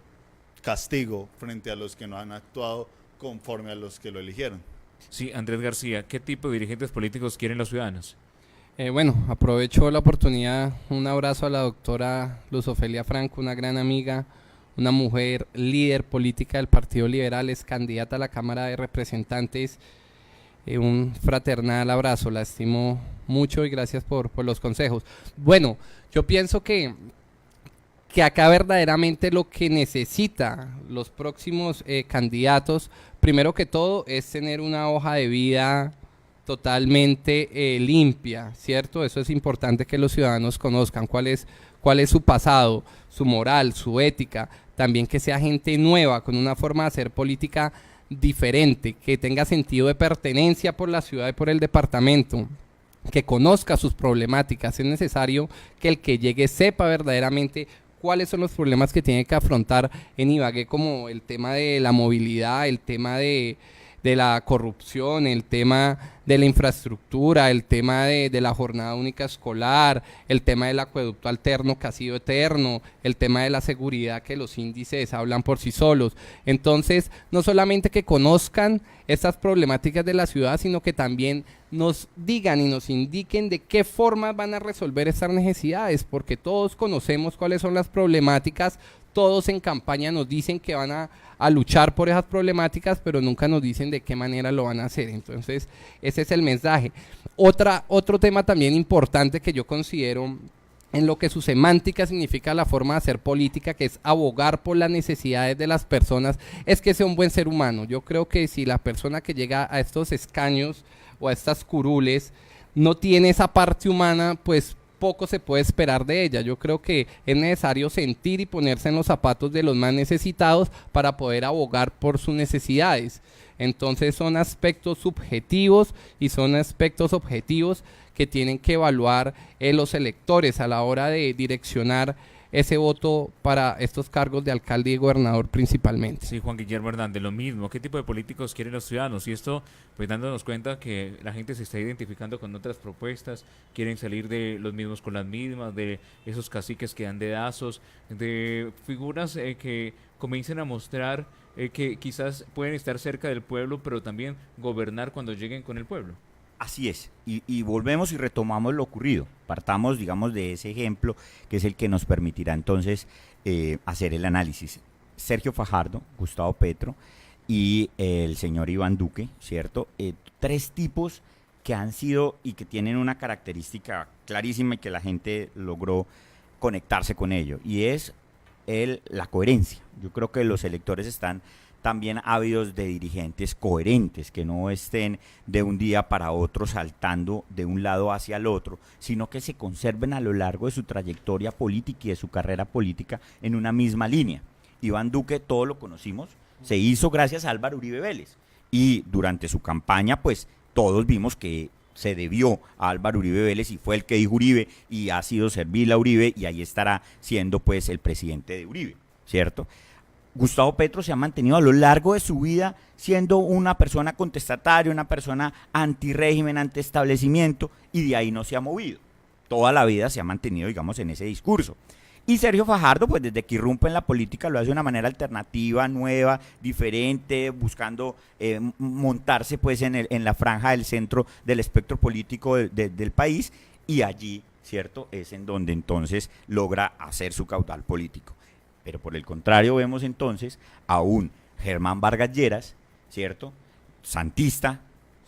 castigo frente a los que no han actuado conforme a los que lo eligieron. Sí, Andrés García, ¿qué tipo de dirigentes políticos quieren los ciudadanos? Bueno, aprovecho la oportunidad, un abrazo a la doctora Luz Ofelia Franco, una gran amiga, una mujer líder política del Partido Liberal, es candidata a la Cámara de Representantes. Un fraternal abrazo, la estimo mucho y gracias por los consejos. Bueno, yo pienso que acá verdaderamente lo que necesita los próximos candidatos, primero que todo, es tener una hoja de vida totalmente limpia, ¿cierto? Eso es importante que los ciudadanos conozcan cuál es su pasado, su moral, su ética, también que sea gente nueva, con una forma de hacer política diferente, que tenga sentido de pertenencia por la ciudad y por el departamento, que conozca sus problemáticas. Es necesario que el que llegue sepa verdaderamente cuáles son los problemas que tiene que afrontar en Ibagué, como el tema de la movilidad, el tema de la corrupción, el tema de la infraestructura, el tema de la jornada única escolar, el tema del acueducto alterno que ha sido eterno, el tema de la seguridad, que los índices hablan por sí solos. Entonces, no solamente que conozcan estas problemáticas de la ciudad, sino que también nos digan y nos indiquen de qué formas van a resolver estas necesidades, porque todos conocemos cuáles son las problemáticas, todos en campaña nos dicen que van a luchar por esas problemáticas, pero nunca nos dicen de qué manera lo van a hacer. Entonces, ese es el mensaje. Otro tema también importante que yo considero en lo que su semántica significa la forma de hacer política, que es abogar por las necesidades de las personas, es que sea un buen ser humano. Yo creo que si la persona que llega a estos escaños o a estas curules no tiene esa parte humana, pues poco se puede esperar de ella. Yo creo que es necesario sentir y ponerse en los zapatos de los más necesitados para poder abogar por sus necesidades. Entonces son aspectos subjetivos y son aspectos objetivos que tienen que evaluar los electores a la hora de direccionar ese voto para estos cargos de alcalde y gobernador principalmente. Sí, Juan Guillermo Hernández, lo mismo. ¿Qué tipo de políticos quieren los ciudadanos? Y esto, pues dándonos cuenta que la gente se está identificando con otras propuestas, quieren salir de los mismos con las mismas, de esos caciques que dan dedazos, de figuras que comiencen a mostrar que quizás pueden estar cerca del pueblo, pero también gobernar cuando lleguen con el pueblo. Así es, y volvemos y retomamos lo ocurrido. Partamos, digamos, de ese ejemplo que es el que nos permitirá entonces hacer el análisis. Sergio Fajardo, Gustavo Petro y el señor Iván Duque, ¿cierto? Tres tipos que han sido y que tienen una característica clarísima y que la gente logró conectarse con ello, y es la coherencia. Yo creo que los electores están también ávidos de dirigentes coherentes, que no estén de un día para otro saltando de un lado hacia el otro, sino que se conserven a lo largo de su trayectoria política y de su carrera política en una misma línea. Iván Duque, todos lo conocimos, se hizo gracias a Álvaro Uribe Vélez, y durante su campaña, pues todos vimos que se debió a Álvaro Uribe Vélez y fue el que dijo Uribe y ha sido servil a Uribe y ahí estará siendo pues el presidente de Uribe, ¿cierto? Gustavo Petro se ha mantenido a lo largo de su vida siendo una persona contestataria, una persona antirrégimen, antiestablecimiento, y de ahí no se ha movido. Toda la vida se ha mantenido, digamos, en ese discurso. Y Sergio Fajardo, pues desde que irrumpe en la política, lo hace de una manera alternativa, nueva, diferente, buscando montarse pues en la franja del centro del espectro político del país, y allí, ¿cierto?, es en donde entonces logra hacer su caudal político. Pero por el contrario vemos entonces a un Germán Vargas Lleras, ¿cierto?, santista,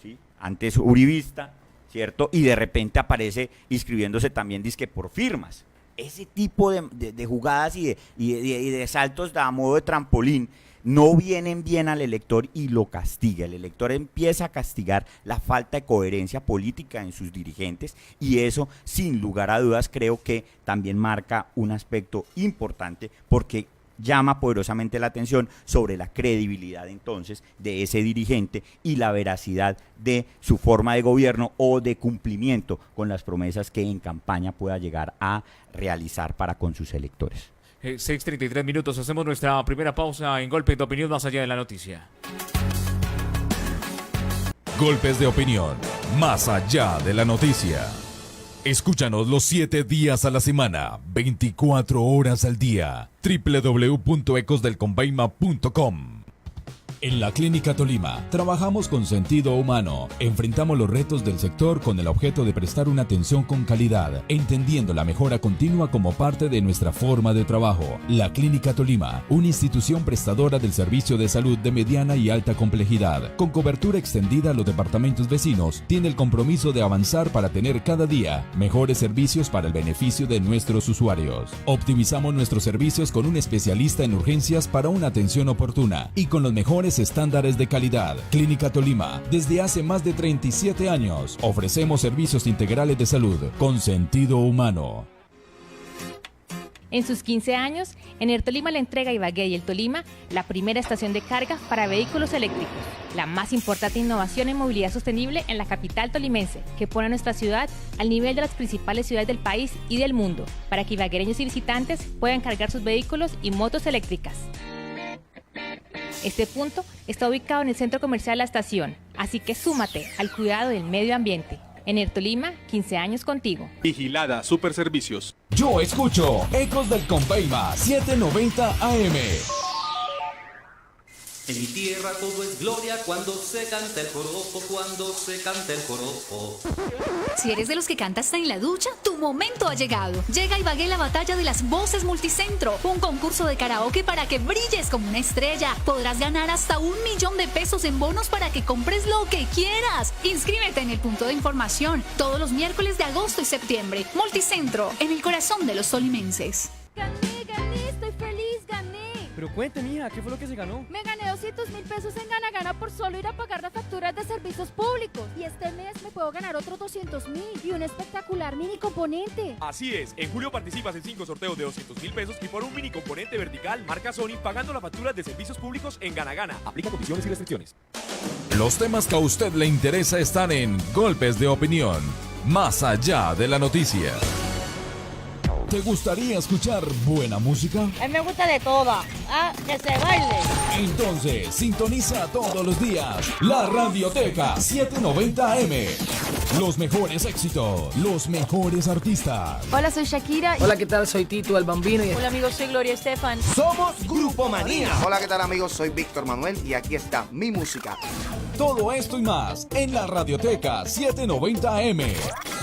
¿sí?, antes uribista, ¿cierto?, y de repente aparece inscribiéndose también dizque por firmas. Ese tipo de jugadas y de saltos a modo de trampolín no vienen bien al elector y lo castiga. El elector empieza a castigar la falta de coherencia política en sus dirigentes, y eso, sin lugar a dudas, creo que también marca un aspecto importante, porque llama poderosamente la atención sobre la credibilidad entonces de ese dirigente y la veracidad de su forma de gobierno o de cumplimiento con las promesas que en campaña pueda llegar a realizar para con sus electores. 6:33 minutos, hacemos nuestra primera pausa en Golpe de Opinión más allá de la noticia. Golpes de opinión, más allá de la noticia. Escúchanos los 7 días a la semana, 24 horas al día. www.ecosdelconveima.com. En la Clínica Tolima, trabajamos con sentido humano. Enfrentamos los retos del sector con el objeto de prestar una atención con calidad, entendiendo la mejora continua como parte de nuestra forma de trabajo. La Clínica Tolima, una institución prestadora del servicio de salud de mediana y alta complejidad, con cobertura extendida a los departamentos vecinos, tiene el compromiso de avanzar para tener cada día mejores servicios para el beneficio de nuestros usuarios. Optimizamos nuestros servicios con un especialista en urgencias para una atención oportuna y con los mejores estándares de calidad. Clínica Tolima, desde hace más de 37 años, ofrecemos servicios integrales de salud con sentido humano. En sus 15 años, Enertolima le entrega a Ibagué y el Tolima la primera estación de carga para vehículos eléctricos, la más importante innovación en movilidad sostenible en la capital tolimense, que pone a nuestra ciudad al nivel de las principales ciudades del país y del mundo, para que ibaguereños y visitantes puedan cargar sus vehículos y motos eléctricas. Este punto está ubicado en el centro comercial La Estación, así que súmate al cuidado del medio ambiente. Enertolima, 15 años contigo. Vigilada Superservicios. Yo escucho Ecos del Conveima 790 AM. En mi tierra todo es gloria cuando se canta el joropo, cuando se canta el joropo. Si eres de los que canta hasta en la ducha, tu momento ha llegado. Llega a Ibagué la batalla de las voces Multicentro, un concurso de karaoke para que brilles como una estrella. Podrás ganar hasta 1 millón de pesos en bonos para que compres lo que quieras. Inscríbete en el punto de información todos los miércoles de agosto y septiembre. Multicentro, en el corazón de los tolimenses. Gané, estoy feliz, gané. Pero cuénteme, mija, ¿qué fue lo que se ganó? Me gané 200.000 pesos en Gana Gana por solo ir a pagar las facturas de servicios públicos. Y este mes me puedo ganar otros 200.000 y un espectacular mini componente. Así es, en julio participas en 5 sorteos de 200.000 pesos y por un mini componente vertical marca Sony pagando las facturas de servicios públicos en Gana Gana. Aplica condiciones y restricciones. Los temas que a usted le interesa están en Golpes de Opinión, más allá de la noticia. ¿Te gustaría escuchar buena música? A mí me gusta de toda. Que se baile. Entonces, sintoniza todos los días la Radioteca 790 AM. Los mejores éxitos, los mejores artistas. Hola, soy Shakira. Hola, ¿qué tal? Soy Tito el Bambino. Hola, amigos, soy Gloria Estefan. Somos Grupo Manía. Hola, ¿qué tal, amigos? Soy Víctor Manuel y aquí está mi música. Todo esto y más en la Radioteca 790 AM.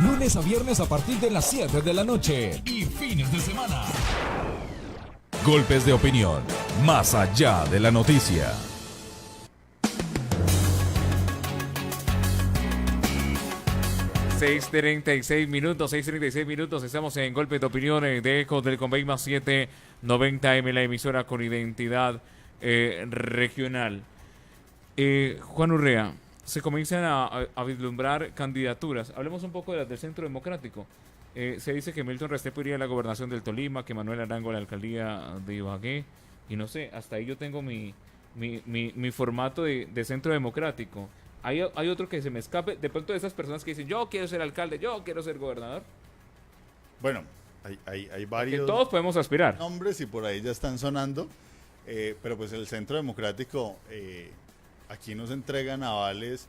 Lunes a viernes a partir de las 7 de la noche y fines de semana. Golpes de Opinión, más allá de la noticia. ...6:36 minutos, estamos en Golpes de Opinión de Ecos del Conveima 790M, la emisora con identidad regional. Juan Urrea, se comienzan a vislumbrar candidaturas. Hablemos un poco de las del Centro Democrático. Se dice que Milton Restrepo iría a la gobernación del Tolima, que Manuel Arango a la alcaldía de Ibagué, y no sé, hasta ahí yo tengo mi formato de Centro Democrático. ¿Hay otro que se me escape? De pronto de esas personas que dicen, yo quiero ser alcalde, yo quiero ser gobernador. Bueno, hay varios... Que todos podemos aspirar. Nombres y por ahí ya están sonando, pero pues el Centro Democrático, aquí no se entregan avales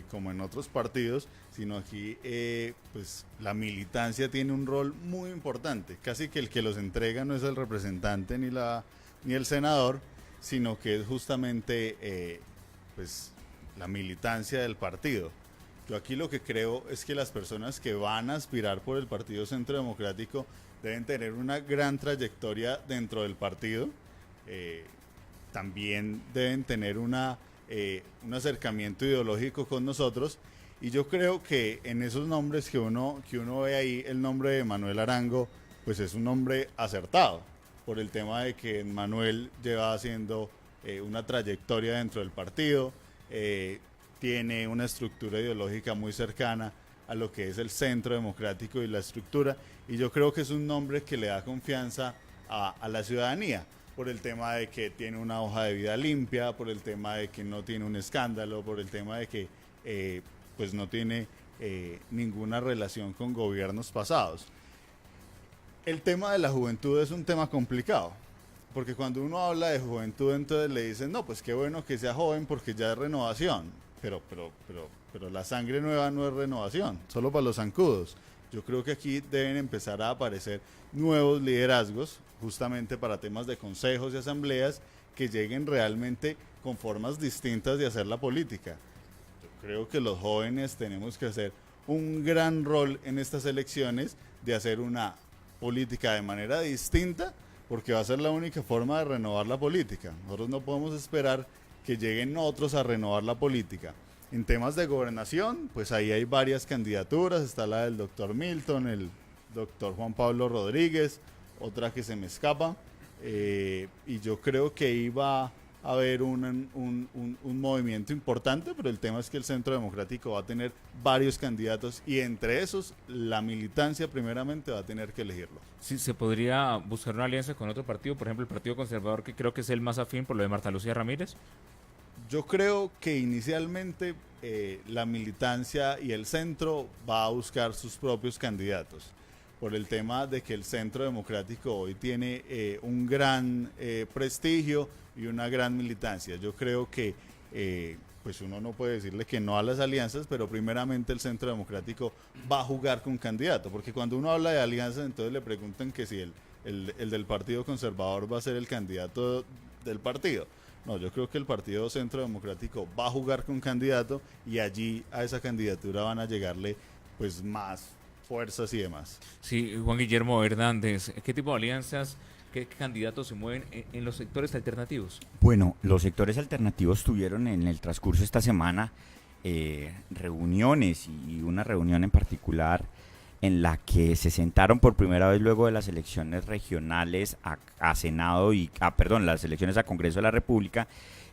como en otros partidos, sino aquí pues la militancia tiene un rol muy importante. Casi que el que los entrega no es el representante ni el senador, sino que es justamente pues la militancia del partido. Yo aquí lo que creo es que las personas que van a aspirar por el Partido Centro Democrático deben tener una gran trayectoria dentro del partido, también deben tener un acercamiento ideológico con nosotros, y yo creo que en esos nombres que uno ve ahí, el nombre de Manuel Arango, pues es un nombre acertado, por el tema de que Manuel lleva haciendo una trayectoria dentro del partido, tiene una estructura ideológica muy cercana a lo que es el Centro Democrático y la estructura, y yo creo que es un nombre que le da confianza a la ciudadanía, por el tema de que tiene una hoja de vida limpia, por el tema de que no tiene un escándalo, por el tema de que pues no tiene ninguna relación con gobiernos pasados. El tema de la juventud es un tema complicado, porque cuando uno habla de juventud, entonces le dicen, no, pues qué bueno que sea joven porque ya es renovación, pero la sangre nueva no es renovación, solo para los zancudos. Yo creo que aquí deben empezar a aparecer nuevos liderazgos, justamente para temas de consejos y asambleas, que lleguen realmente con formas distintas de hacer la política. Yo creo que los jóvenes tenemos que hacer un gran rol en estas elecciones, de hacer una política de manera distinta, porque va a ser la única forma de renovar la política. Nosotros no podemos esperar que lleguen otros a renovar la política. En temas de gobernación, pues ahí hay varias candidaturas, está la del doctor Milton, el doctor Juan Pablo Rodríguez, otra que se me escapa, y yo creo que iba a haber un movimiento importante, pero el tema es que el Centro Democrático va a tener varios candidatos, y entre esos la militancia primeramente va a tener que elegirlo. Sí, se podría buscar una alianza con otro partido, por ejemplo el Partido Conservador, que creo que es el más afín por lo de Marta Lucía Ramírez. Yo creo que inicialmente la militancia y el centro va a buscar sus propios candidatos, por el tema de que el Centro Democrático hoy tiene un gran prestigio y una gran militancia. Yo creo que pues uno no puede decirle que no a las alianzas, pero primeramente el Centro Democrático va a jugar con candidato, porque cuando uno habla de alianzas, entonces le preguntan que si el del Partido Conservador va a ser el candidato del partido. No, yo creo que el Partido Centro Democrático va a jugar con candidato, y allí a esa candidatura van a llegarle pues más fuerzas y demás. Sí, Juan Guillermo Hernández, ¿qué tipo de alianzas, qué candidatos se mueven en los sectores alternativos? Bueno, los sectores alternativos tuvieron en el transcurso de esta semana reuniones, y una reunión en particular en la que se sentaron por primera vez luego de las elecciones regionales a Senado y las elecciones a Congreso de la República,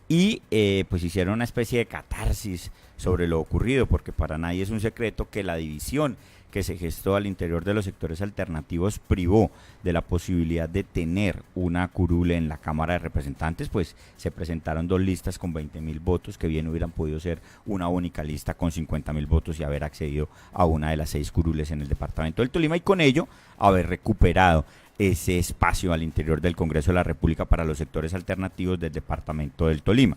y pues hicieron una especie de catarsis sobre lo ocurrido, porque para nadie es un secreto que la división que se gestó al interior de los sectores alternativos privó de la posibilidad de tener una curule en la Cámara de Representantes. Pues se presentaron 2 listas con 20.000 votos, que bien hubieran podido ser una única lista con 50.000 votos y haber accedido a una de las 6 curules en el departamento del Tolima, y con ello haber recuperado ese espacio al interior del Congreso de la República para los sectores alternativos del departamento del Tolima.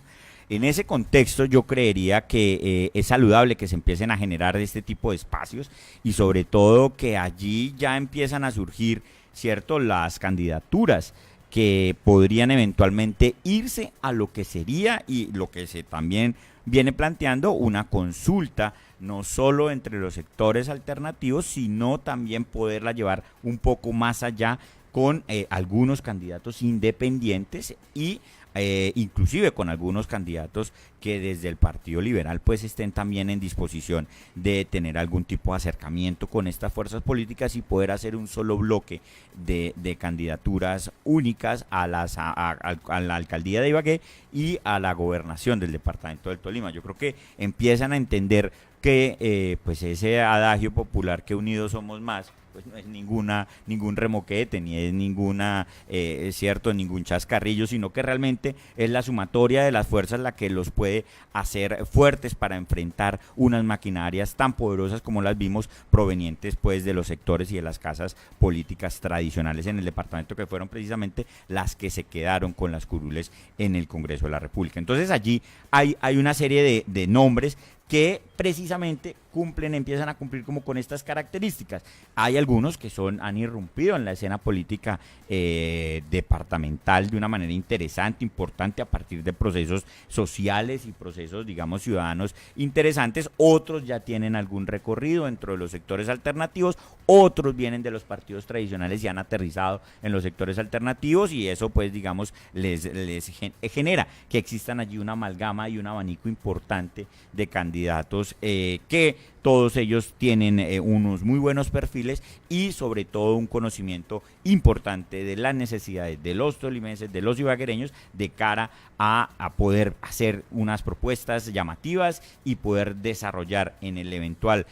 En ese contexto yo creería que es saludable que se empiecen a generar este tipo de espacios, y sobre todo que allí ya empiezan a surgir, ¿cierto?, las candidaturas que podrían eventualmente irse a lo que sería, y lo que se también viene planteando, una consulta no solo entre los sectores alternativos, sino también poderla llevar un poco más allá con algunos candidatos independientes y inclusive con algunos candidatos que desde el Partido Liberal pues estén también en disposición de tener algún tipo de acercamiento con estas fuerzas políticas y poder hacer un solo bloque de candidaturas únicas a la alcaldía de Ibagué y a la gobernación del departamento del Tolima. Yo creo que empiezan a entender que pues ese adagio popular que unidos somos más, pues no es ningún remoquete, ni es ningún chascarrillo, sino que realmente es la sumatoria de las fuerzas la que los puede hacer fuertes para enfrentar unas maquinarias tan poderosas como las vimos provenientes pues de los sectores y de las casas políticas tradicionales en el departamento, que fueron precisamente las que se quedaron con las curules en el Congreso de la República. Entonces allí hay una serie de nombres que precisamente empiezan a cumplir como con estas características. Hay algunos que han irrumpido en la escena política departamental de una manera interesante, importante, a partir de procesos sociales y procesos, digamos, ciudadanos interesantes. Otros ya tienen algún recorrido dentro de los sectores alternativos, otros vienen de los partidos tradicionales y han aterrizado en los sectores alternativos, y eso pues digamos les genera que existan allí una amalgama y un abanico importante de candidatos que todos ellos tienen unos muy buenos perfiles y sobre todo un conocimiento importante de las necesidades de los tolimenses, de los ibaguereños, de cara a poder hacer unas propuestas llamativas y poder desarrollar en el eventual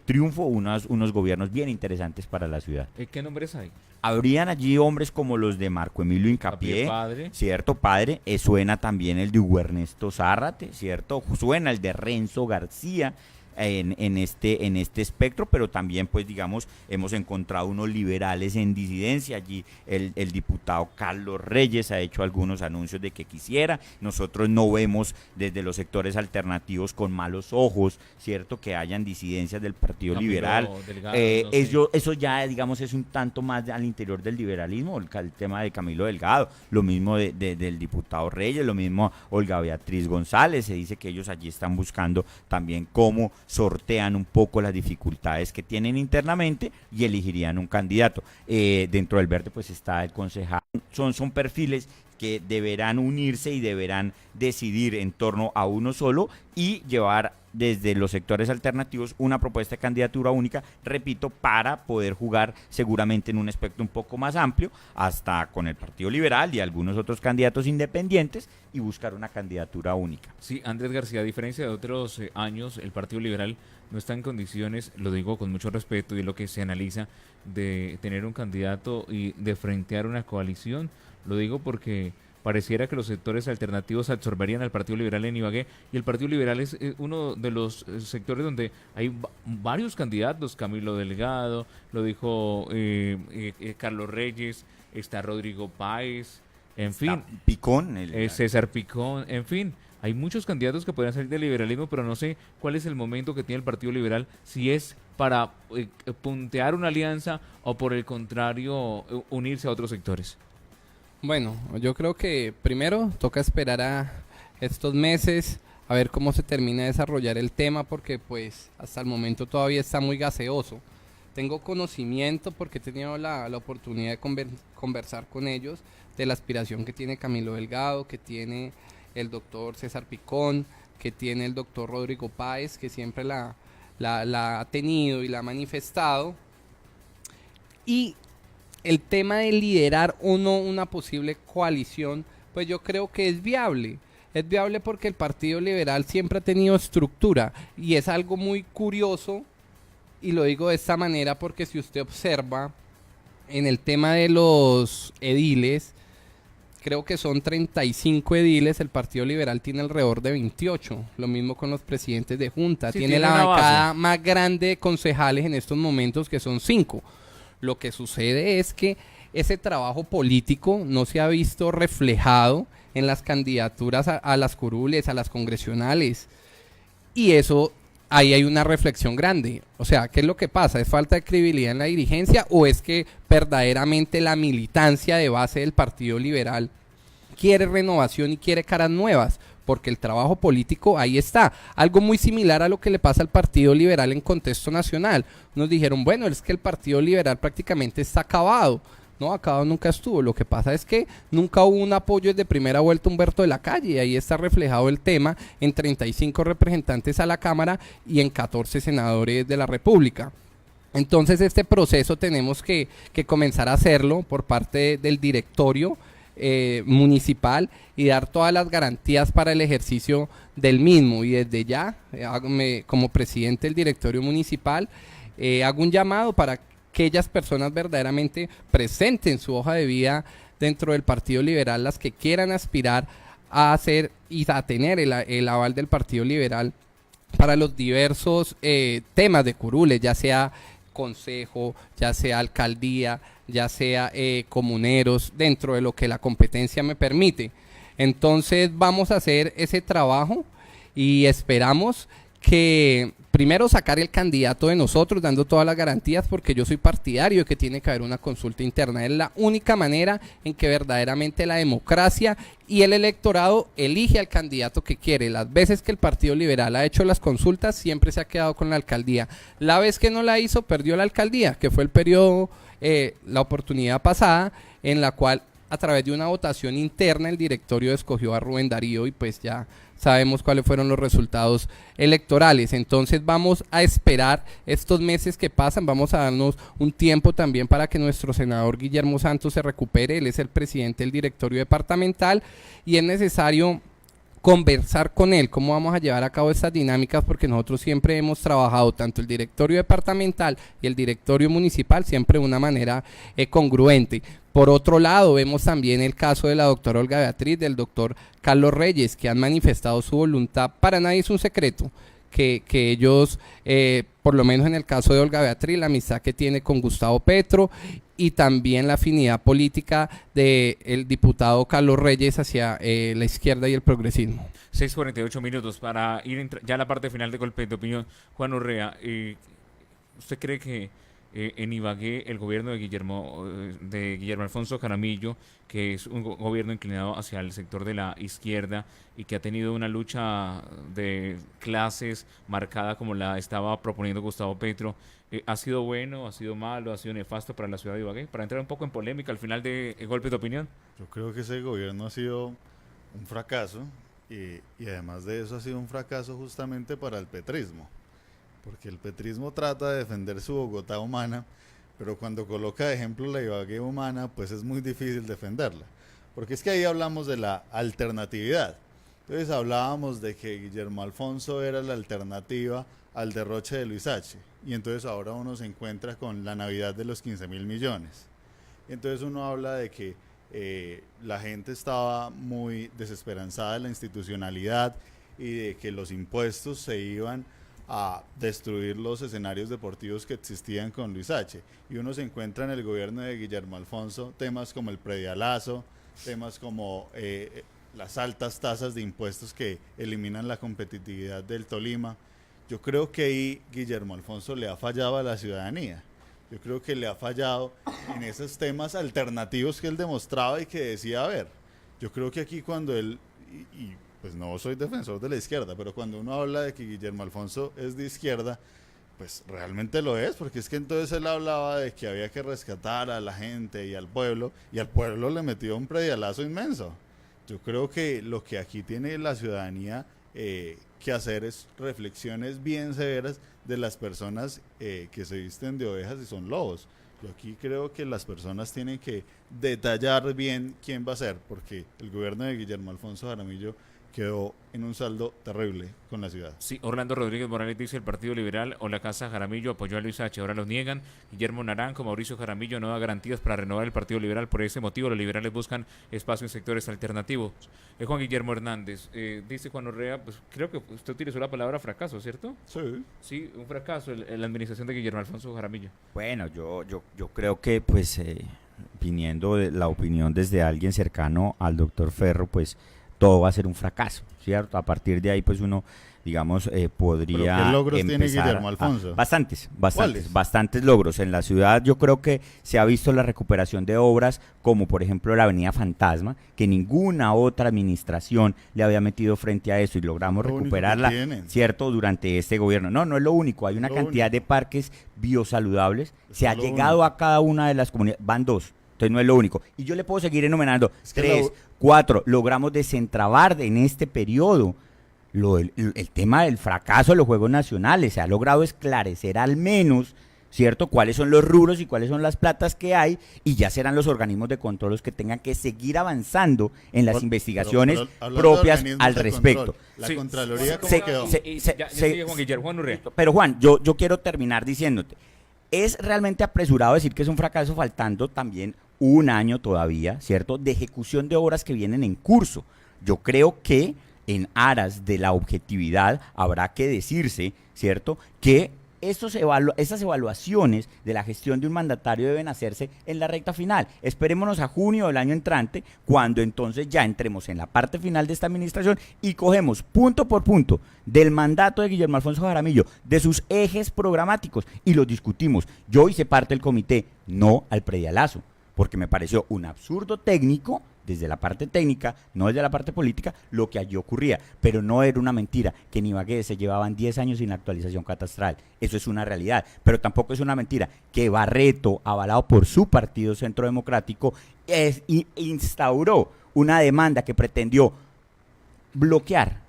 triunfo unos gobiernos bien interesantes para la ciudad. ¿Qué nombres hay? Habrían allí hombres como los de Marco Emilio Hincapié, padre. ¿cierto? Padre. Suena también el de Hugo Ernesto Zárrate, ¿cierto? Suena el de Renzo García en este espectro, pero también pues digamos hemos encontrado unos liberales en disidencia. Allí el diputado Carlos Reyes ha hecho algunos anuncios de que quisiera. Nosotros no vemos desde los sectores alternativos con malos ojos, ¿cierto?, que hayan disidencias del Partido Liberal. Delgado, eso ya digamos es un tanto más al interior del liberalismo, el tema de Camilo Delgado, lo mismo del diputado Reyes, lo mismo Olga Beatriz González. Se dice que ellos allí están buscando también cómo sortean un poco las dificultades que tienen internamente y elegirían un candidato. Dentro del Verde pues está el concejal. Son perfiles que deberán unirse y deberán decidir en torno a uno solo y llevar desde los sectores alternativos una propuesta de candidatura única, repito, para poder jugar seguramente en un espectro un poco más amplio, hasta con el Partido Liberal y algunos otros candidatos independientes, y buscar una candidatura única. Sí, Andrés García, a diferencia de otros años, el Partido Liberal no está en condiciones, lo digo con mucho respeto y lo que se analiza, de tener un candidato y de frentear una coalición. Lo digo porque pareciera que los sectores alternativos absorberían al Partido Liberal en Ibagué, y el Partido Liberal es uno de los sectores donde hay varios candidatos. Camilo Delgado, lo dijo Carlos Reyes, está Rodrigo Páez, en fin. Está Picón. César Picón, en fin. Hay muchos candidatos que podrían salir del liberalismo, pero no sé cuál es el momento que tiene el Partido Liberal, si es para puntear una alianza o por el contrario unirse a otros sectores. Bueno, yo creo que primero toca esperar a estos meses a ver cómo se termina de desarrollar el tema, porque pues hasta el momento todavía está muy gaseoso. Tengo conocimiento porque he tenido la oportunidad de conversar con ellos de la aspiración que tiene Camilo Delgado, que tiene el doctor César Picón, que tiene el doctor Rodrigo Páez, que siempre la ha tenido y la ha manifestado. Y el tema de liderar o no una posible coalición, pues yo creo que es viable. Es viable porque el Partido Liberal siempre ha tenido estructura y es algo muy curioso, y lo digo de esta manera porque si usted observa en el tema de los ediles, creo que son 35 ediles, el Partido Liberal tiene alrededor de 28, lo mismo con los presidentes de junta, Sí, tiene la una bancada base más grande de concejales en estos momentos, que son 5. Lo que sucede es que ese trabajo político no se ha visto reflejado en las candidaturas a las curules, a las congresionales, y eso, ahí hay una reflexión grande. O sea, ¿qué es lo que pasa? ¿Es falta de credibilidad en la dirigencia o es que verdaderamente la militancia de base del Partido Liberal quiere renovación y quiere caras nuevas? Porque el trabajo político ahí está. Algo muy similar a lo que le pasa al Partido Liberal en contexto nacional. Nos dijeron, bueno, es que el Partido Liberal prácticamente está acabado. No, acabado nunca estuvo. Lo que pasa es que nunca hubo un apoyo desde primera vuelta a Humberto de la Calle. Y ahí está reflejado el tema en 35 representantes a la Cámara y en 14 senadores de la República. Entonces este proceso tenemos que comenzar a hacerlo por parte del directorio municipal y dar todas las garantías para el ejercicio del mismo. Y desde ya, como presidente del directorio municipal, hago un llamado para aquellas personas verdaderamente presenten su hoja de vida dentro del Partido Liberal, las que quieran aspirar a hacer y a tener el aval del Partido Liberal para los diversos temas de curules, ya sea consejo, ya sea alcaldía, ya sea comuneros, dentro de lo que la competencia me permite. Entonces vamos a hacer ese trabajo y esperamos que primero sacar el candidato de nosotros, dando todas las garantías, porque yo soy partidario de que tiene que haber una consulta interna. Es la única manera en que verdaderamente la democracia y el electorado elige al candidato que quiere. Las veces que el Partido Liberal ha hecho las consultas, siempre se ha quedado con la alcaldía. La vez que no la hizo, perdió la alcaldía, que fue el periodo, la oportunidad pasada, en la cual a través de una votación interna el directorio escogió a Rubén Darío y pues ya sabemos cuáles fueron los resultados electorales. Entonces vamos a esperar estos meses que pasan, vamos a darnos un tiempo también para que nuestro senador Guillermo Santos se recupere. Él es el presidente del directorio departamental y es necesario conversar con él cómo vamos a llevar a cabo estas dinámicas, porque nosotros siempre hemos trabajado, tanto el directorio departamental y el directorio municipal, siempre de una manera congruente. Por otro lado, vemos también el caso de la doctora Olga Beatriz, del doctor Carlos Reyes, que han manifestado su voluntad. Para nadie es un secreto que ellos, por lo menos en el caso de Olga Beatriz, la amistad que tiene con Gustavo Petro y también la afinidad política del diputado Carlos Reyes hacia la izquierda y el progresismo. 6:48 minutos para ir ya a la parte final de Golpe de Opinión. Juan Urrea, ¿usted cree que en Ibagué el gobierno de Guillermo Alfonso Jaramillo, que es un gobierno inclinado hacia el sector de la izquierda y que ha tenido una lucha de clases marcada como la estaba proponiendo Gustavo Petro, ha sido bueno, ha sido malo, ha sido nefasto para la ciudad de Ibagué? Para entrar un poco en polémica al final de Golpe de Opinión. Yo creo que ese gobierno ha sido un fracaso y además de eso ha sido un fracaso justamente para el petrismo. Porque el petrismo trata de defender su Bogotá humana, pero cuando coloca de ejemplo la Ibagué humana, pues es muy difícil defenderla. Porque es que ahí hablamos de la alternatividad. Entonces hablábamos de que Guillermo Alfonso era la alternativa al derroche de Luis H. Y entonces ahora uno se encuentra con la Navidad de los 15.000 millones. Y entonces uno habla de que la gente estaba muy desesperanzada en la institucionalidad y de que los impuestos se iban a destruir los escenarios deportivos que existían con Luis H. Y uno se encuentra en el gobierno de Guillermo Alfonso temas como el predialazo, temas como las altas tasas de impuestos que eliminan la competitividad del Tolima. Yo creo que ahí Guillermo Alfonso le ha fallado a la ciudadanía. Yo creo que le ha fallado en esos temas alternativos que él demostraba y que decía, a ver, yo creo que aquí cuando él, y pues no soy defensor de la izquierda, pero cuando uno habla de que Guillermo Alfonso es de izquierda, pues realmente lo es, porque es que entonces él hablaba de que había que rescatar a la gente y al pueblo le metió un predialazo inmenso. Yo creo que lo que aquí tiene la ciudadanía que hacer es reflexiones bien severas de las personas que se visten de ovejas y son lobos. Yo aquí creo que las personas tienen que detallar bien quién va a ser, porque el gobierno de Guillermo Alfonso Jaramillo quedó en un saldo terrible con la ciudad. Sí, Orlando Rodríguez Morales dice: el Partido Liberal o la Casa Jaramillo apoyó a Luis H., ahora lo niegan. Guillermo Naranjo, Mauricio Jaramillo no da garantías para renovar el Partido Liberal. Por ese motivo los liberales buscan espacio en sectores alternativos. Juan Guillermo Hernández dice: Juan Urrea, pues creo que usted utilizó la palabra fracaso, ¿cierto? Sí. Sí, un fracaso la administración de Guillermo Alfonso Jaramillo. Bueno, yo creo que pues viniendo de la opinión desde alguien cercano al doctor Ferro, pues todo va a ser un fracaso, ¿cierto? A partir de ahí, pues uno, digamos, podría ¿Pero qué logros tiene empezar Guillermo Alfonso? Bastantes logros. En la ciudad yo creo que se ha visto la recuperación de obras como por ejemplo la Avenida Fantasma, que ninguna otra administración le había metido frente a eso y logramos recuperarla, ¿cierto? Durante este gobierno. No es lo único, hay una cantidad de parques biosaludables, se ha llegado a cada una de las comunidades, van 2. Entonces no es lo único. Y yo le puedo seguir enumerando 3, 4. Logramos desentrabar en este periodo el tema del fracaso de los Juegos Nacionales. Se ha logrado esclarecer al menos, ¿cierto?, cuáles son los rubros y cuáles son las platas que hay, y ya serán los organismos de control los que tengan que seguir avanzando en las investigaciones propias al respecto. La Contraloría, ¿cómo quedó? Juan Guillermo, Juan Urrea. Pero Juan, yo quiero terminar diciéndote, es realmente apresurado decir que es un fracaso faltando también un año todavía, ¿cierto?, de ejecución de obras que vienen en curso. Yo creo que en aras de la objetividad habrá que decirse, ¿cierto?, que estas evaluaciones de la gestión de un mandatario deben hacerse en la recta final. Esperémonos a junio del año entrante, cuando entonces ya entremos en la parte final de esta administración y cogemos punto por punto del mandato de Guillermo Alfonso Jaramillo, de sus ejes programáticos, y los discutimos. Yo hice parte del comité, no al predialazo, porque me pareció un absurdo técnico desde la parte técnica, no desde la parte política, lo que allí ocurría. Pero no era una mentira que en Ibagué se llevaban 10 años sin actualización catastral. Eso es una realidad. Pero tampoco es una mentira que Barreto, avalado por su partido Centro Democrático, instauró una demanda que pretendió bloquear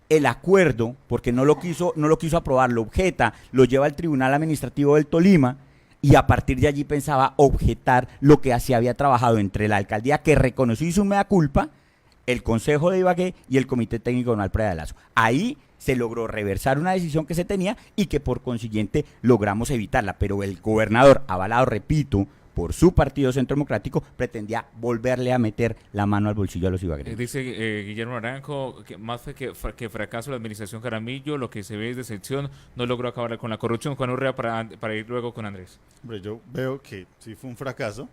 el acuerdo, porque no lo quiso aprobar, lo objeta, lo lleva al Tribunal Administrativo del Tolima, y a partir de allí pensaba objetar lo que se había trabajado entre la alcaldía, que reconoció y hizo mea culpa, el Consejo de Ibagué y el Comité Técnico Nacional Predialazo. Ahí se logró reversar una decisión que se tenía y que por consiguiente logramos evitarla, pero el gobernador, avalado, repito, por su partido Centro Democrático, pretendía volverle a meter la mano al bolsillo a los ibaguereños. Dice Guillermo Naranjo que más fue que fracaso la administración Jaramillo, lo que se ve es decepción, no logró acabar con la corrupción. Juan Urrea, para ir luego con Andrés. Hombre, yo veo que sí fue un fracaso.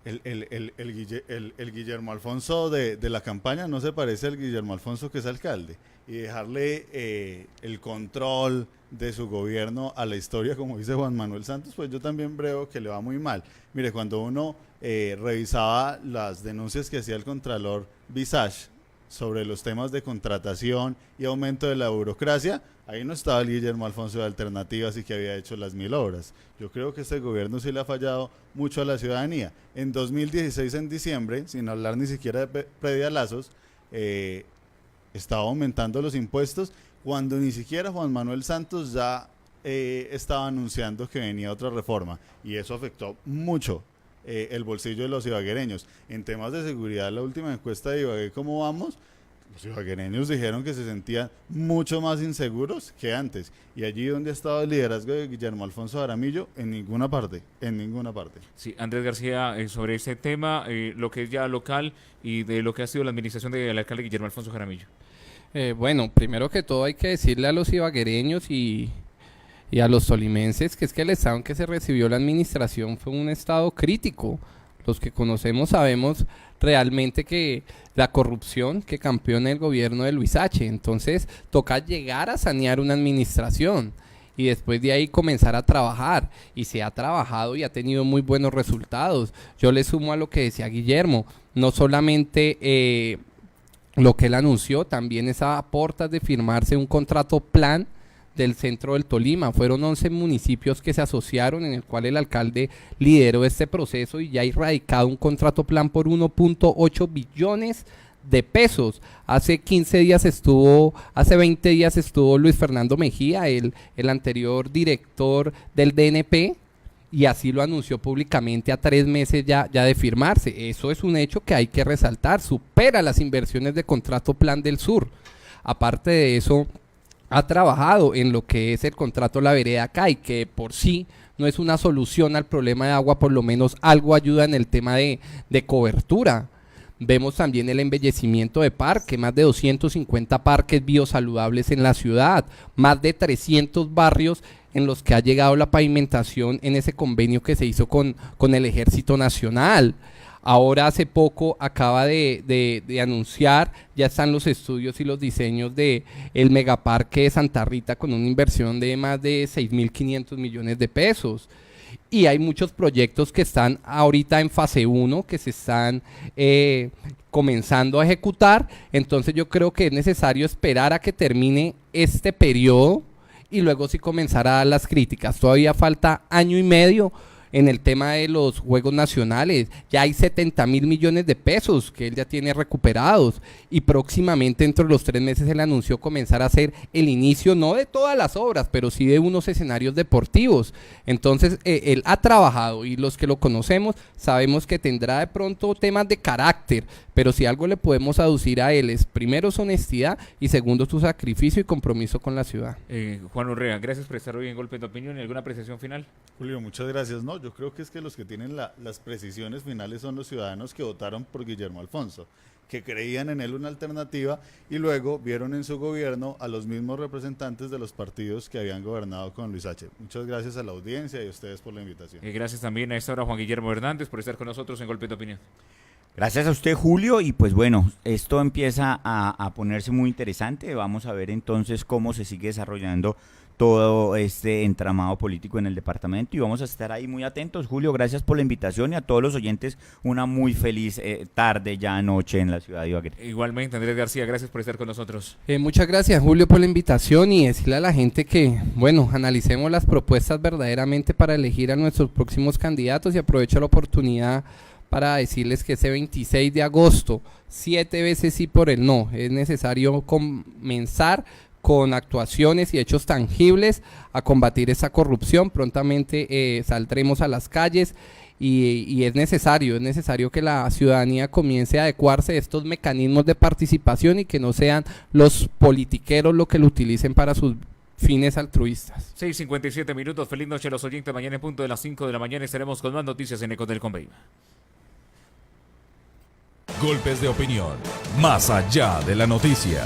El Guillermo Alfonso de la campaña no se parece al Guillermo Alfonso que es alcalde, y dejarle el control de su gobierno a la historia, como dice Juan Manuel Santos, pues yo también veo que le va muy mal. Mire, cuando uno revisaba las denuncias que hacía el contralor Visage sobre los temas de contratación y aumento de la burocracia, ahí no estaba el Guillermo Alfonso de Alternativas y que había hecho las 1000 obras. Yo creo que este gobierno sí le ha fallado mucho a la ciudadanía. En 2016, en diciembre, sin hablar ni siquiera de predialazos, estaba aumentando los impuestos cuando ni siquiera Juan Manuel Santos ya estaba anunciando que venía otra reforma, y eso afectó mucho el bolsillo de los ibaguereños. En temas de seguridad, la última encuesta de Ibagué, ¿cómo vamos? Los ibaguereños dijeron que se sentían mucho más inseguros que antes, y allí donde ha estado el liderazgo de Guillermo Alfonso Jaramillo, en ninguna parte. Sí, Andrés García, sobre este tema, lo que es ya local y de lo que ha sido la administración del alcalde Guillermo Alfonso Jaramillo. Bueno, primero que todo hay que decirle a los ibaguereños y a los tolimenses que es que el estado en que se recibió la administración fue un estado crítico. Los que conocemos sabemos realmente que la corrupción que campeó en el gobierno de Luis H. Entonces toca llegar a sanear una administración y después de ahí comenzar a trabajar, y se ha trabajado y ha tenido muy buenos resultados. Yo le sumo a lo que decía Guillermo, no solamente lo que él anunció, también estaba a puertas de firmarse un contrato plan del centro del Tolima. Fueron 11 municipios que se asociaron, en el cual el alcalde lideró este proceso y ya ha radicado un contrato plan por 1.8 billones de pesos. Hace 20 días estuvo Luis Fernando Mejía, el anterior director del DNP, y así lo anunció públicamente a 3 meses ya de firmarse. Eso es un hecho que hay que resaltar, supera las inversiones de contrato Plan del Sur. Aparte de eso, ha trabajado en lo que es el contrato La Vereda CAI, que por sí no es una solución al problema de agua, por lo menos algo ayuda en el tema de cobertura. Vemos también el embellecimiento de parques, más de 250 parques biosaludables en la ciudad, más de 300 barrios en los que ha llegado la pavimentación en ese convenio que se hizo con el Ejército Nacional. Ahora hace poco acaba de anunciar, ya están los estudios y los diseños de el megaparque de Santa Rita con una inversión de más de 6.500 millones de pesos. Y hay muchos proyectos que están ahorita en fase 1, que se están comenzando a ejecutar. Entonces yo creo que es necesario esperar a que termine este periodo y luego sí comenzar a dar las críticas. Todavía falta año y medio en el tema de los Juegos Nacionales. Ya hay 70.000 millones de pesos que él ya tiene recuperados y próximamente dentro de los 3 meses él anunció comenzar a hacer el inicio, no de todas las obras, pero sí de unos escenarios deportivos. Entonces él ha trabajado y los que lo conocemos sabemos que tendrá de pronto temas de carácter, pero si algo le podemos aducir a él es primero su honestidad y segundo su sacrificio y compromiso con la ciudad. Juan Urrea, gracias por estar hoy en Golpe de Opinión. ¿Y alguna apreciación final? Julio, muchas gracias. No, yo creo que es que los que tienen las precisiones finales son los ciudadanos que votaron por Guillermo Alfonso, que creían en él una alternativa y luego vieron en su gobierno a los mismos representantes de los partidos que habían gobernado con Luis H. Muchas gracias a la audiencia y a ustedes por la invitación. Gracias también a esta hora Juan Guillermo Hernández por estar con nosotros en Golpe de Opinión. Gracias a usted, Julio, y pues bueno, esto empieza a ponerse muy interesante. Vamos a ver entonces cómo se sigue desarrollando todo este entramado político en el departamento y vamos a estar ahí muy atentos. Julio, gracias por la invitación y a todos los oyentes una muy feliz tarde ya anoche en la ciudad de Ibagué. Igualmente, Andrés García, gracias por estar con nosotros. Muchas gracias, Julio, por la invitación y decirle a la gente que, bueno, analicemos las propuestas verdaderamente para elegir a nuestros próximos candidatos y aprovecho la oportunidad para decirles que ese 26 de agosto, 7 veces sí por el no, es necesario comenzar con actuaciones y hechos tangibles a combatir esa corrupción. Prontamente saldremos a las calles y es necesario que la ciudadanía comience a adecuarse a estos mecanismos de participación y que no sean los politiqueros lo que lo utilicen para sus fines altruistas. 6:57 minutos, feliz noche a los oyentes. Mañana en punto de las 5 de la mañana estaremos con más noticias en Ecos del Conveima. Golpes de opinión, más allá de la noticia.